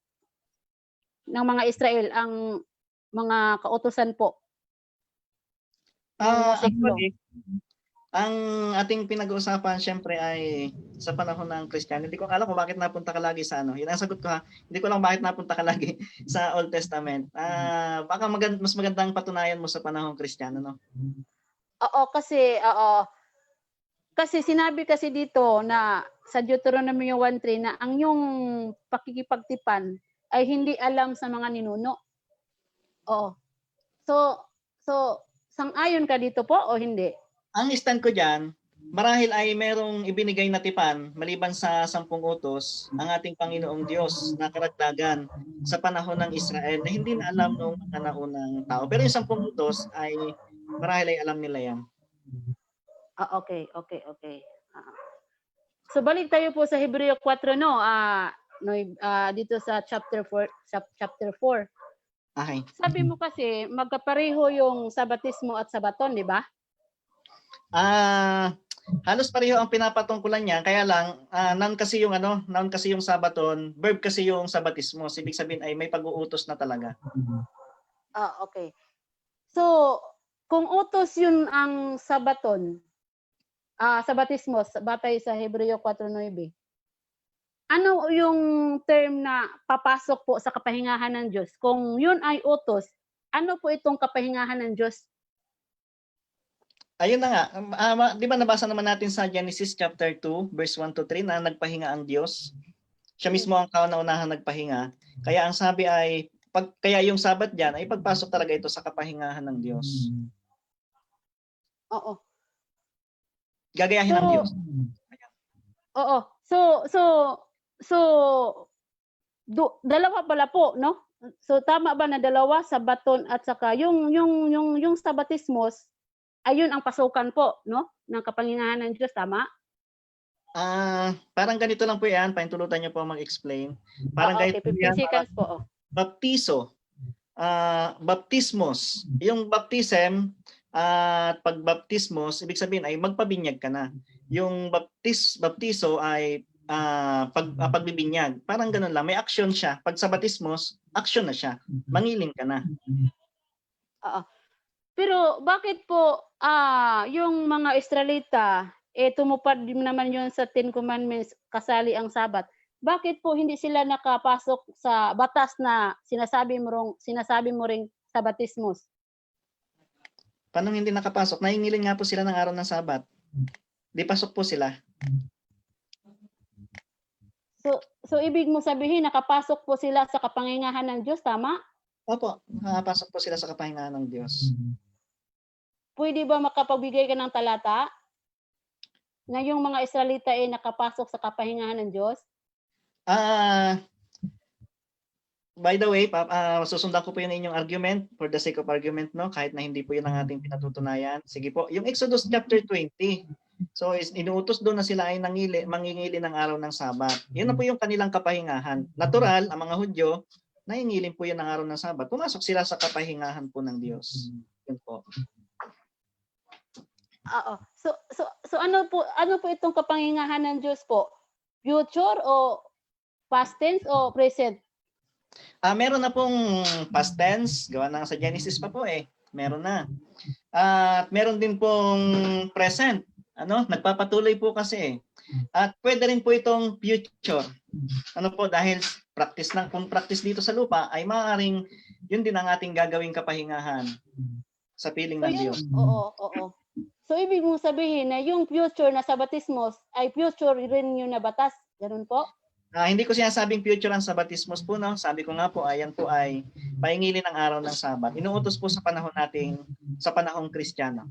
ng mga Israel ang mga kautusan po ng Mosaic Law? Actually, ang ating pinag-uusapan syempre ay sa panahon ng Kristiyano. Hindi ko alam kung bakit napunta ka lagi sa Yan ang sagot ko ha. Hindi ko lang bakit napunta ka lagi sa Old Testament. Baka mas magandang patunayan mo sa panahon Kristiyano, no? Kasi sinabi kasi dito na sa Deuteronomy 1:3 na ang yung pakikipagtipan ay hindi alam sa mga ninuno. Oo. So sang-ayon ka dito po o hindi? Ang stand ko diyan, marahil ay merong ibinigay na tipan maliban sa 10 utos ang ating Panginoong Diyos na karagdagan sa panahon ng Israel na hindi na alam ng mga naunang tao. Pero yung 10 utos ay marahil ay alam nila yan. Okay. So balik tayo po sa Hebreo 4 dito sa chapter 4. Okay. Sabi mo kasi magkapareho yung sabatismo at sabaton, di ba? Halos pareho ang pinapatungkulan niya, kaya lang noun kasi yung sabaton, verb kasi yung sabatismo. Ibig sabihin ay may pag-uutos na talaga. Okay. So kung utos yun ang sabaton, sabatismo batay sa Hebreo 4:9. Ano yung term na papasok po sa kapahingahan ng Diyos? Kung yun ay utos, ano po itong kapahingahan ng Diyos? Ayun na nga, di ba nabasa naman natin sa Genesis chapter 2, verse 1-3 na nagpahinga ang Diyos? Siya mismo ang kauna-unahang nagpahinga. Kaya ang sabi ay, kaya yung Sabat diyan ay pagpasok talaga ito sa kapahingahan ng Diyos. Oo. Gagayahin ng Diyos. Oo. Dalawa pala po, no? So tama ba na dalawa, sabaton at saka yung sabatismos ayun ang pasukan po, no? Ng kapahingahan ng Diyos, tama? Parang ganito lang po yan. Paintulutan niyo po mag-explain. Parang okay, ganito 15 seconds po. Baptiso. Baptismos. Yung baptism at pagbaptismos, ibig sabihin ay magpabinyag ka na. Yung baptiso ay pagbibinyag. Parang ganun lang. May action siya. Pag sa baptismos, action na siya. Mangilin ka na. Pero bakit po yung mga Israelita tumupad din naman yun sa 10 Commandments, kasali ang Sabat. Bakit po hindi sila nakapasok sa batas na sinasabi mo ring sabatismos? Paano hindi nakapasok? Nahingilin nga po sila ng araw ng Sabat. Di pasok po sila. So ibig mo sabihin nakapasok po sila sa kapahingahan ng Diyos, tama? Opo, nakapasok po sila sa kapahingahan ng Diyos. Pwede ba makapagbigay ka ng talata na yung mga Israelita ay nakapasok sa kapahingahan ng Diyos? By the way, susundan ko po yun inyong argument for the sake of argument, no? Kahit na hindi po yun ang ating pinatutunayan. Sige po, yung Exodus chapter 20. So, inuutos doon na sila ay mangingili ng araw ng Sabat. Yun na po yung kanilang kapahingahan. Natural, ang mga Hudyo, nahingilin po yun ng araw ng Sabat. Pumasok sila sa kapahingahan po ng Diyos. Yun po. So ano po itong kapahingahan ng Diyos po? Future o past tense o present? Meron na pong past tense, gawa na sa Genesis pa po eh. Meron na. At meron din pong present. Nagpapatuloy po kasi eh. At pwede rin po itong future. Dahil kung practice dito sa lupa ay maaaring yun din ang ating gagawing kapahingahan sa piling ng Diyos. Oo. So ibig mong sabihin na yung future na sabatismos ay future rin yun na batas. Ganun po? Hindi ko sinasabing future ang Sabatismos po, no? Sabi ko nga po, ayan po ay paingilin ng araw ng Sabat. Inuutos po sa panahon natin, sa panahong Kristiyano.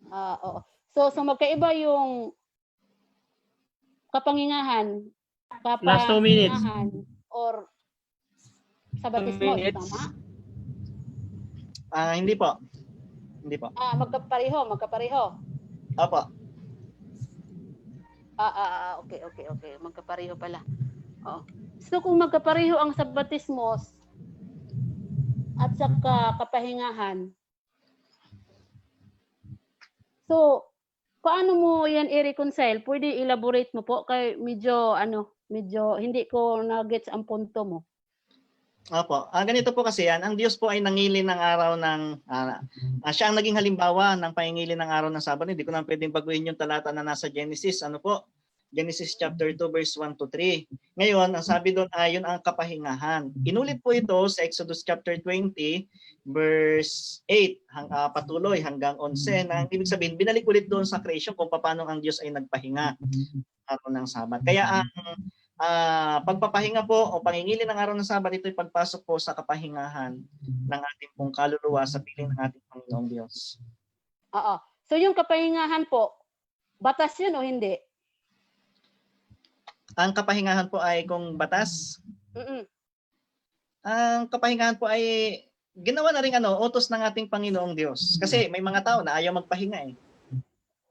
Oo. So magkaiba yung kapangingahan, Last 2 minutes. or sabatismo, minutes. tama? Hindi po. Hindi po. Magkapareho. Opo. Okay. Magkapareho pala. Oo. So kung magkapareho ang sabatismos at saka kapahingahan, so paano mo yan i-reconcile? Pwede elaborate mo po kay medyo hindi ko na-gets ang punto mo. Opo. Ganito po kasi yan. Ang Diyos po ay nangili ng araw ng siya ang naging halimbawa ng pangingili ng araw ng Sabat. Hindi ko na pwedeng baguhin yung talata na nasa Genesis. Ano po? Genesis chapter 2 verse 1 to 3. Ngayon, ang sabi doon ay yun ang kapahingahan. Inulit po ito sa Exodus chapter 20 verse 8 patuloy hanggang 11. Ang ibig sabihin, binalik ulit doon sa creation kung paano ang Diyos ay nagpahinga araw ng Sabat. Kaya ang pagpapahinga po o pangingili ng araw ng Sabat, ito ay pagpasok po sa kapahingahan ng ating pong kaluluwa sa piling ng ating Panginoong Diyos. Oo. So yung kapahingahan po, batas yun o hindi? Ang kapahingahan po ay kung batas. Mm-mm. Ang kapahingahan po ay ginawa na rin utos ng ating Panginoong Diyos. Kasi may mga tao na ayaw magpahinga eh.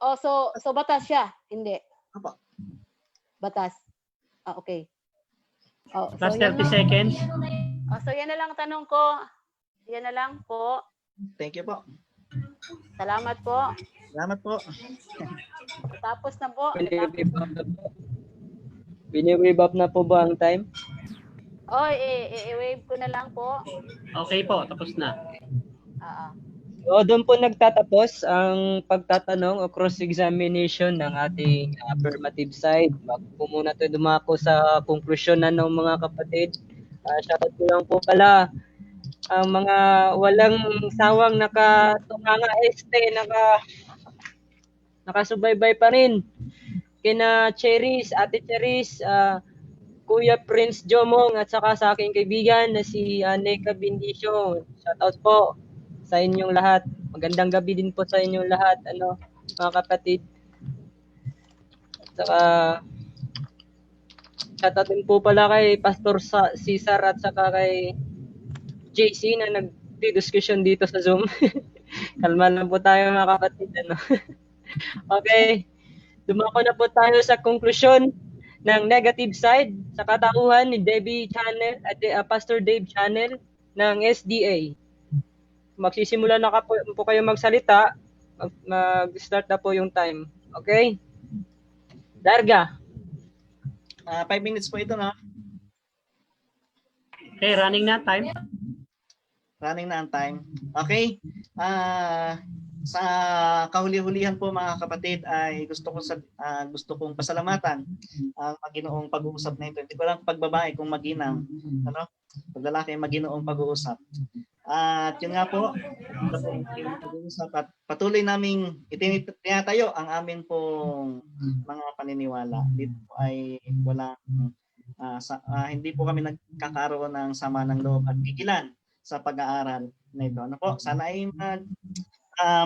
Oh, so batas siya? Hindi. Opo. Batas. Okay. Oh, so Last yan 30 seconds. so yan na lang ang tanong ko. Yan na lang po. Thank you po. Salamat po. Salamat po. Tapos na po. Bini-wave up na po ba ang time? I-wave ko na lang po. Okay po, tapos na. So, doon po nagtatapos ang pagtatanong o cross-examination ng ating affirmative side. Bago po muna tayo dumako sa konklusyon ng mga kapatid. Shoutout ko lang po pala ang mga walang sawang nakatunganga nakasubaybay pa rin. Kina Cheris, Ate Cheris, Kuya Prince Jomong at saka sa aking kaibigan na si Neka Bindisyo. Shoutout po sa inyong lahat. Magandang gabi din po sa inyong lahat, mga kapatid. At saka shoutout din po pala kay Pastor Cesar at saka kay JC na nagdi-discussion dito sa Zoom. Kalma lang po tayo mga kapatid, Okay. Dumako na po tayo sa konklusyon ng negative side sa katauhan ni Debbie Channel at Pastor Dave Channel ng SDA. Magsisimula na po kayo magsalita. Mag-start na po yung time. Okay? Darga. 5 minutes po ito, no? Okay, running na time. Running na ang time. Okay? Sa kahuli-hulihan po mga kapatid ay gusto kong pasalamatan ang maginoong pag-uusap na ito. Hindi ko lang pagbabae kung maginang, pag lalaki ay maginoong pag-uusap. At yun nga po, pag-uusap at patuloy naming itinatayo ang amin pong mga paniniwala. Dito ay walang hindi po kami nagkakaroon ng sama ng loob at pigilan sa pag-aaral na ito. Sana ay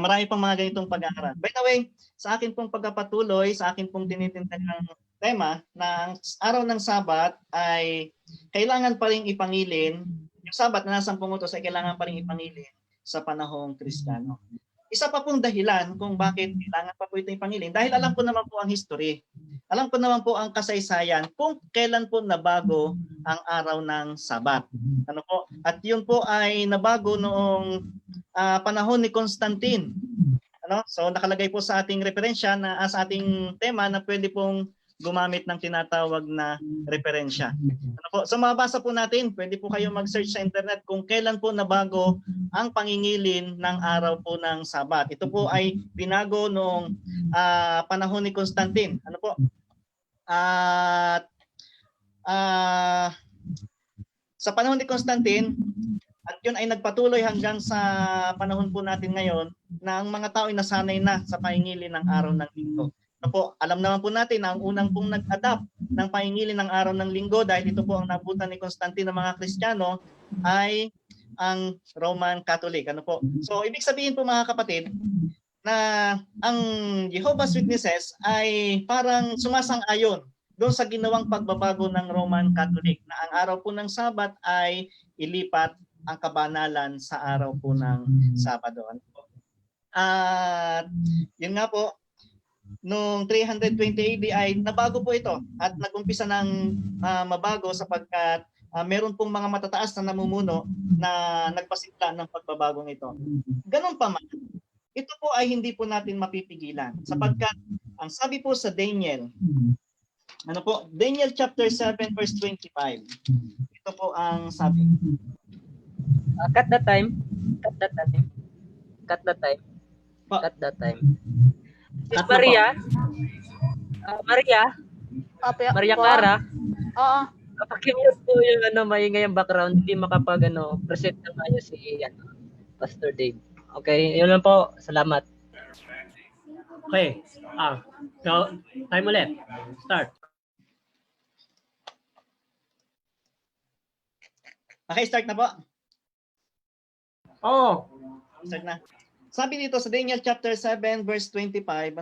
marami pang mga ganitong pag-aaral. By the way, sa akin pong pagpapatuloy, sa akin pong tinitindagang tema na ang araw ng Sabat ay kailangan pa rin ipangilin, yung Sabat na nasa 10 utos ay kailangan pa rin ipangilin sa panahong Kristiyano. Isa pa pong dahilan kung bakit kailangan pa po ito ipangilin, dahil alam ko naman po ang history. Alam ko naman po ang kasaysayan kung kailan po nabago ang araw ng Sabat. At yun po ay nabago noong panahon ni Constantine. So nakalagay po sa ating referensya na sa ating tema na pwede pong gumamit ng tinatawag na referensya. So mabasa po natin, pwede po kayo mag-search sa internet kung kailan po nabago ang pangingilin ng araw po ng Sabat. Ito po ay binago noong panahon ni Constantine. Sa panahon ni Constantine, at yun ay nagpatuloy hanggang sa panahon po natin ngayon na ang mga tao ay nasanay na sa pangingilin ng araw ng linggo. Po, alam naman po natin na ang unang pong nag-adapt ng pangingilin ng araw ng linggo dahil ito po ang nabutan ni Constantine ng mga Kristiyano ay ang Roman Catholic. Po? So, ibig sabihin po mga kapatid na ang Jehovah's Witnesses ay parang sumasang-ayon doon sa ginawang pagbabago ng Roman Catholic na ang araw po ng Sabat ay ilipat ang kabanalan sa araw po ng Sabado. At yun nga po, noong 320 AD ay nabago po ito at nagumpisa ng mabago sapagkat meron pong mga matataas na namumuno na nagpasimula ng pagbabagong ito. Ganun pa man, ito po ay hindi po natin mapipigilan sapagkat ang sabi po sa Daniel, Daniel chapter 7 verse 25. Ito po ang sabi. Cut the time. Cut the time. Cut the time. Cut the time. Sis Maria. Maria Clara. Oo. Kapag i-mute po yung maingay yung background, hindi makapag present na kayo si Pastor Dave. Okay, yun lang po. Salamat. Okay. So, time ulit. Start. Okay, start na po. Oh. Start na. Sabi dito sa Daniel chapter 7 verse 25,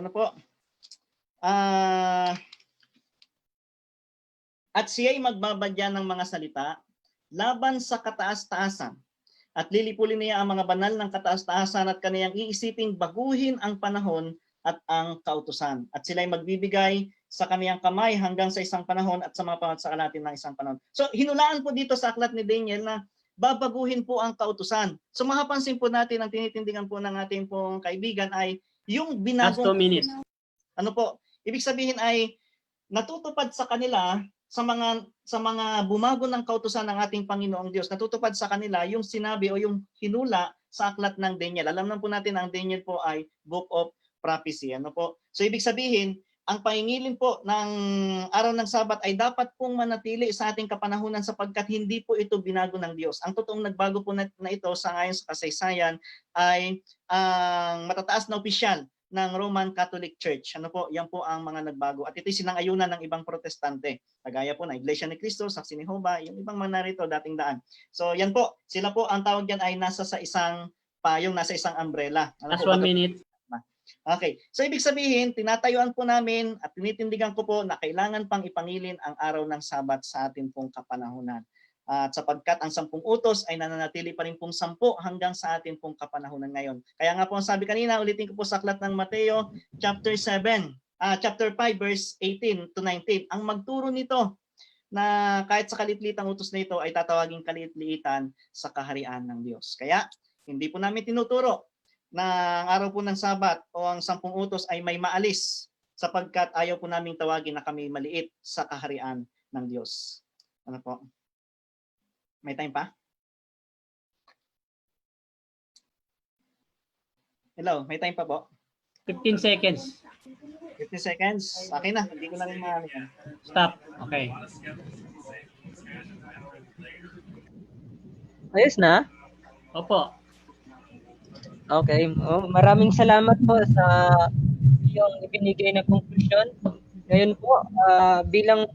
at siya'y magbabadya ng mga salita laban sa kataas-taasan at lilipulin niya ang mga banal ng kataas-taasan at kaniyang iisiping baguhin ang panahon at ang kautusan. At sila'y magbibigay sa kaniyang kamay hanggang sa isang panahon at sa mga pamansakalatin ng isang panahon. So hinulaan po dito sa aklat ni Daniel na babaguhin po ang kautusan. So mapapansin po natin, ang tinitindigan po ng ating pong kaibigan ay yung binagong... Last 2 minutes. Ibig sabihin ay natutupad sa kanila sa mga bumago ng kautusan ng ating Panginoong Diyos. Natutupad sa kanila yung sinabi o yung hinula sa aklat ng Daniel. Alam naman po natin ang Daniel po ay Book of Prophecy. So ibig sabihin, ang pahingilin po ng araw ng Sabat ay dapat pong manatili sa ating kapanahunan sapagkat hindi po ito binago ng Diyos. Ang totoong nagbago po na ito sa ngayon sa kasaysayan ay ang matataas na opisyal ng Roman Catholic Church. Yan po ang mga nagbago. At ito'y sinang-ayunan ng ibang protestante. Kagaya po na Iglesia ni Cristo, Saksi ni Jehovah, yung ibang mga narito dating daan. So yan po, sila po ang tawag yan ay nasa sa isang payong, nasa isang umbrella. Last 1 minute. Okay. So ibig sabihin, tinatayuan po namin at tinitindigan ko po na kailangan pang ipangilin ang araw ng Sabat sa atin pong kapanahunan. At sapagkat ang 10 utos ay nananatili pa rin pong 10 hanggang sa atin pong kapanahunan ngayon. Kaya nga po ang sabi kanina, ulitin ko po sa aklat ng Mateo chapter 5 verse 18 to 19. Ang magturo nito na kahit sa kalitliitang utos na ito ay tatawaging kalitliitan sa kaharian ng Diyos. Kaya hindi po namin tinuturo na ang araw po ng Sabat o ang 10 utos ay may maalis sapagkat ayaw po naming tawagin na kami maliit sa kaharian ng Diyos. Ano po? May time pa? Hello, may time pa po? 15 seconds. 15 seconds? Okay na, hindi ko na rin yan. Stop. Okay. Ayos na? Opo. Okay. Maraming salamat po sa yung ibinigay na conclusion. Ngayon po, bilang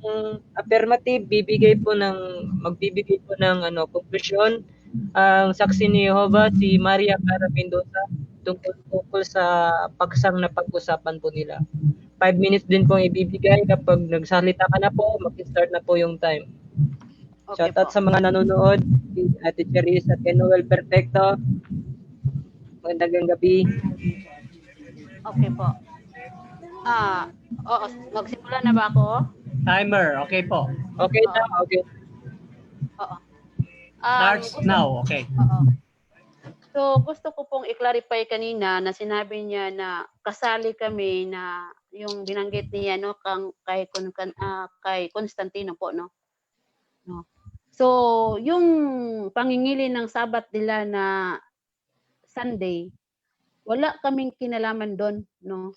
affirmative, magbibigay po ng conclusion ang saksi ni Jehovah, si Maria Clara Mendoza, tungkol sa paksang na pag-usapan po nila. 5 minutes din po ibibigay. Kapag nagsalita ka na po, mag-start na po yung time. Okay Shoutout po. sa mga nanonood, Ate Cherise at Noel Perfecto. Magandang gabi. Okay po. Magsimula na ba ako? Timer. Okay po. Okay na, okay. Oo. Starts now. Okay. Oo. So, gusto ko pong i-clarify kanina na sinabi niya na kasali kami na yung binanggit niya kay Constantino po, no? So, yung pangingili ng Sabat nila na Sunday, wala kaming kinalaman doon, no?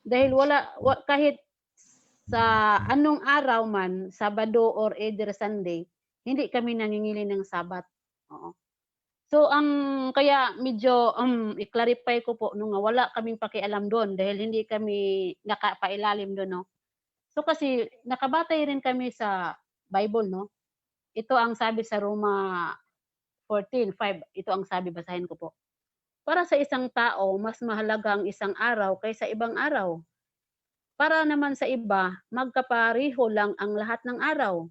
Dahil kahit sa anong araw man, Sabado or either Sunday, hindi kami nangingili ng Sabat. Oo. So kaya medyo i-clarify ko po no nga wala kaming pakialam doon dahil hindi kami nakapailalim doon, no. So kasi nakabatay rin kami sa Bible, no. Ito ang sabi sa Roma 14:5, ito ang sabi, basahin ko po. Para sa isang tao mas mahalaga ang isang araw kaysa ibang araw. Para naman sa iba, magkapareho lang ang lahat ng araw.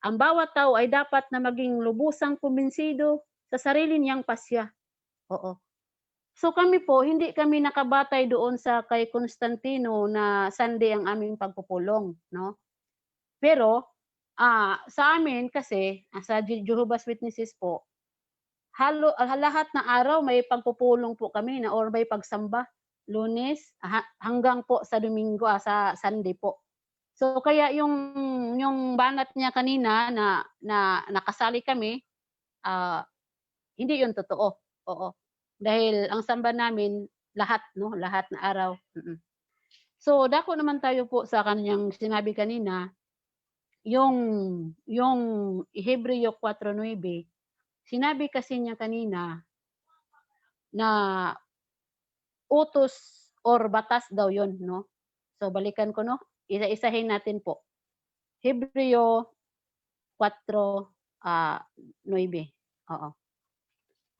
Ang bawat tao ay dapat na maging lubusang kumbinsido sa sarili niyang pasya. Oo. So kami po, hindi kami nakabatay doon sa kay Constantino na Sunday ang aming pagpupulong, no? Pero sa amin kasi, sa Jehovah's Witnesses po, lahat na araw may pagpupulong po kami na or may pagsamba. Lunes hanggang po sa Domingo, sa Sunday po. So kaya yung banat niya kanina na nakasali kami, hindi yun totoo. Oo. Dahil ang samba namin lahat, no, lahat na araw. So dako naman tayo po sa kanyang sinabi kanina, yung Hebreo 4:9, sinabi kasi niya kanina na utos or batas daw yun, no? So balikan ko, no? Isa-isahin natin po. Hebreo 4:9. Oo.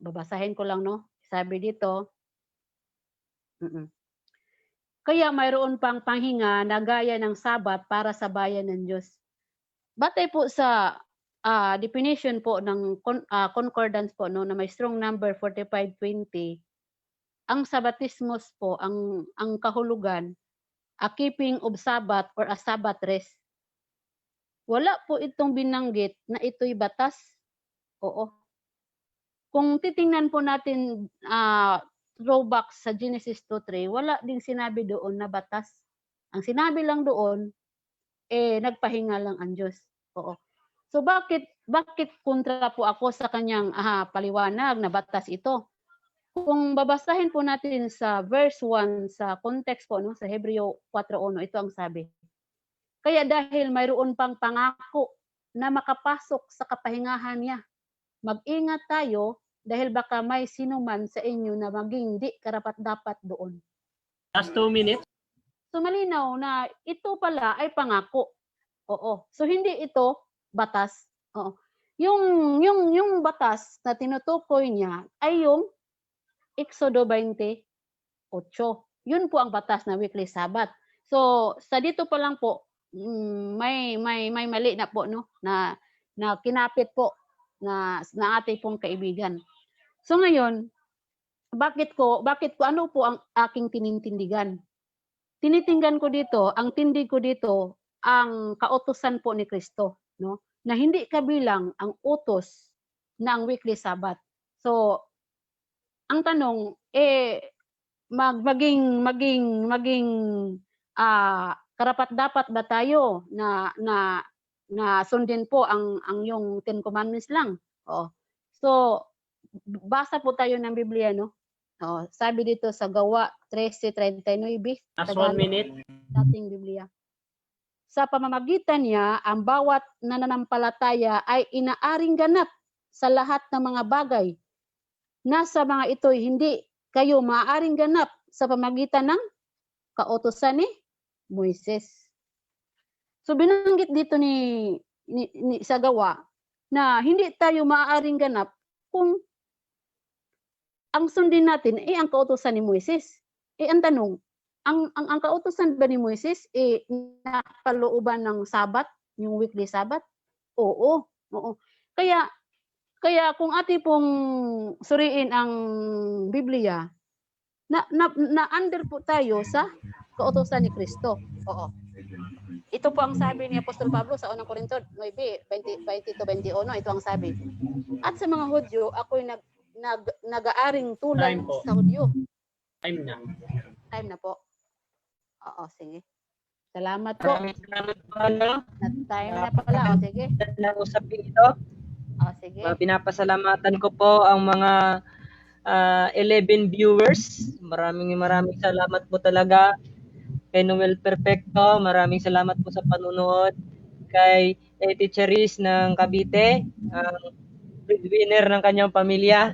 Babasahin ko lang, no? Sabi dito, kaya mayroon pang panghinga na gaya ng Sabat para sa bayan ng Diyos. Batay po sa definition po ng concordance po, no, na may strong number 4520, ang Sabbatismos po, ang kahulugan, a keeping of Sabbath or a Sabbath rest. Wala po itong binanggit na ito'y batas. Oo. Kung titingnan po natin throwback sa Genesis 2:3, wala ding sinabi doon na batas. Ang sinabi lang doon, nagpahinga lang ang Diyos. Oo. So bakit kontra po ako sa kanyang paliwanag na batas ito? Kung babasahin po natin sa verse 1 sa context po, no, sa Hebreo 4:1, ito ang sabi. Kaya dahil mayroon pang pangako na makapasok sa kapahingahan niya, mag-ingat tayo dahil baka may sino man sa inyo na maging di karapat-dapat doon. Last 2 minutes. So malinaw na ito pala ay pangako. Oo. So hindi ito batas. Oo. Yung batas na tinutukoy niya ay yung Exodo 28. Yun po ang batas na weekly Sabbath. So sa dito pa lang po may mali na po, no, na kinapit po na ating pong kaibigan. So ngayon, bakit ko ano po ang aking tinintindigan? Tinitingnan ko dito, ang tindig ko dito ang kautusan po ni Kristo, no, na hindi kabilang ang utos na ang weekly Sabbath. So ang tanong, maging karapat-dapat ba tayo na sundin po ang yung 10 Commandments lang? Oo. So basa po tayo ng Biblia, no? Oo, sabi dito sa Gawa 13:39, Last 1 minute. dating Biblia. Sa pamamagitan niya, ang bawat nananampalataya ay inaaring ganap sa lahat ng mga bagay. Nasa mga ito'y hindi kayo maaaring ganap sa pamamagitan ng kautusan ni Moises. So binanggit dito ni sa Gawa na hindi tayo maaaring ganap kung ang sundin natin ang kautusan ni Moises. Ang tanong, ang kautusan ba ni Moises napalooban ng Sabat, yung weekly Sabat? Oo. Kaya kung ating pong suriin ang Biblia, na under po tayo sa kautusan ni Kristo. Oo. Ito po ang sabi ni Apostol Pablo sa 1 Corinto 9:20-21, ito ang sabi. At sa mga Hudyo, ako'y nag-aaring tulad sa Hudyo. Time na. Time na po. Oo, sige. Salamat po. Salamat po, ano? Time na pala. O, sige. Na usapin ito. Sige. Pinapasalamatan ko po ang mga 11 viewers. Maraming salamat po talaga kay Noel Perfecto. Maraming salamat po sa panunood. Kay Teacher Riz ng Cavite, ang breadwinner ng kanyang pamilya.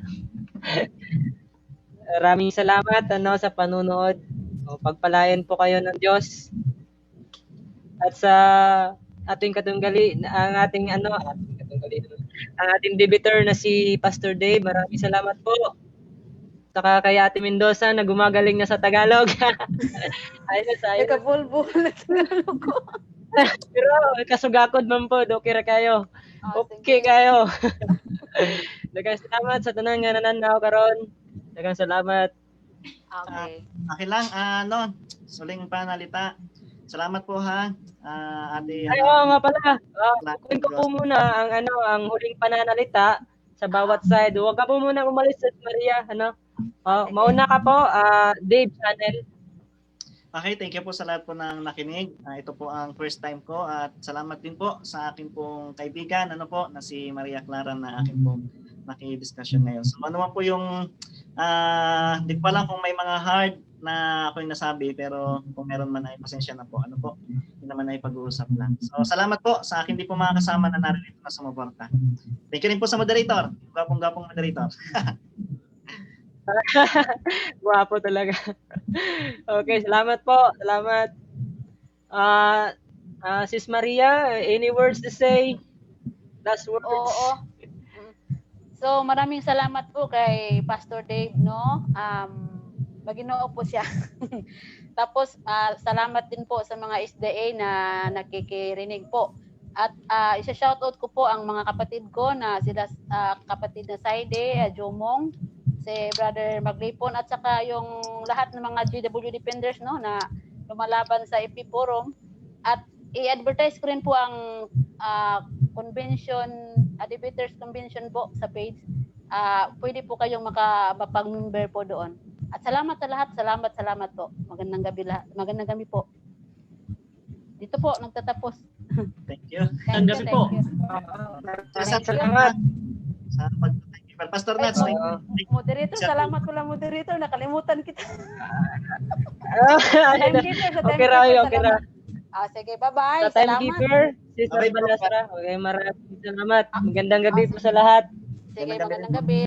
Maraming salamat sa panunood. Pagpalain po kayo ng Diyos. At sa ating ang ating debater na si Pastor Dave, maraming salamat po. Saka kay Ate Mendoza na gumagaling na sa Tagalog. ayos. Nakabulbul na Tagalog ko. Pero kasugakod man po, okay ra kayo. Okay Sige. kayo. Daghang salamat sa tanan nga nananaw karon. Daghang salamat. Okay. Okay lang, suling panalita. Salamat po ha, Ate. Ay, oo nga pala. Kunin ko po muna ang huling pananalita sa bawat side. Huwag ka po muna umalis sa Maria, mauna ka po, Dave Channel. Okay, thank you po sa lahat po ng nakinig. Ito po ang first time ko at salamat din po sa akin pong kaibigan, na si Maria Clara na akin pong nakidiscussion ngayon. So ano man po yung, di ko alam kung may mga hard na ako yung nasabi, pero kung meron man ay pasensya na po. Hindi naman ay pag-uusap lang. So salamat po sa akin din po mga kasama na narito na sumuporta. Thank you rin po sa moderator, gapong moderator. Guwapo talaga. Okay, salamat po. Salamat. Sis Maria, any words to say? Last words? Oo. So, maraming salamat po kay Pastor Dave, no? Maginoo po siya. Tapos, salamat din po sa mga SDA na nakikirinig po. At isa-shoutout ko po ang mga kapatid ko na sila kapatid na Saide, Jomong, si Brother Maglipon, at saka yung lahat ng mga GW Defenders, no, na lumalaban sa EP Forum. At i-advertise ko rin po ang convention, Debaters Convention po sa page. Pwede po kayong mapag-member po doon. At salamat sa lahat. Salamat po. Magandang gabi po. Dito po, nagtatapos. Thank you. Magandang gabi po. Salamat. Sa pag-thank you. Pastor Nats, thank you. Moderator, salamat pala moderator. Nakalimutan kita. Okay ra. Sige, bye-bye. Sa timekeeper, Sister Bye-bye po. Balasra. Okay, maraming salamat. Magandang gabi po sa lahat. Sige, magandang gabi.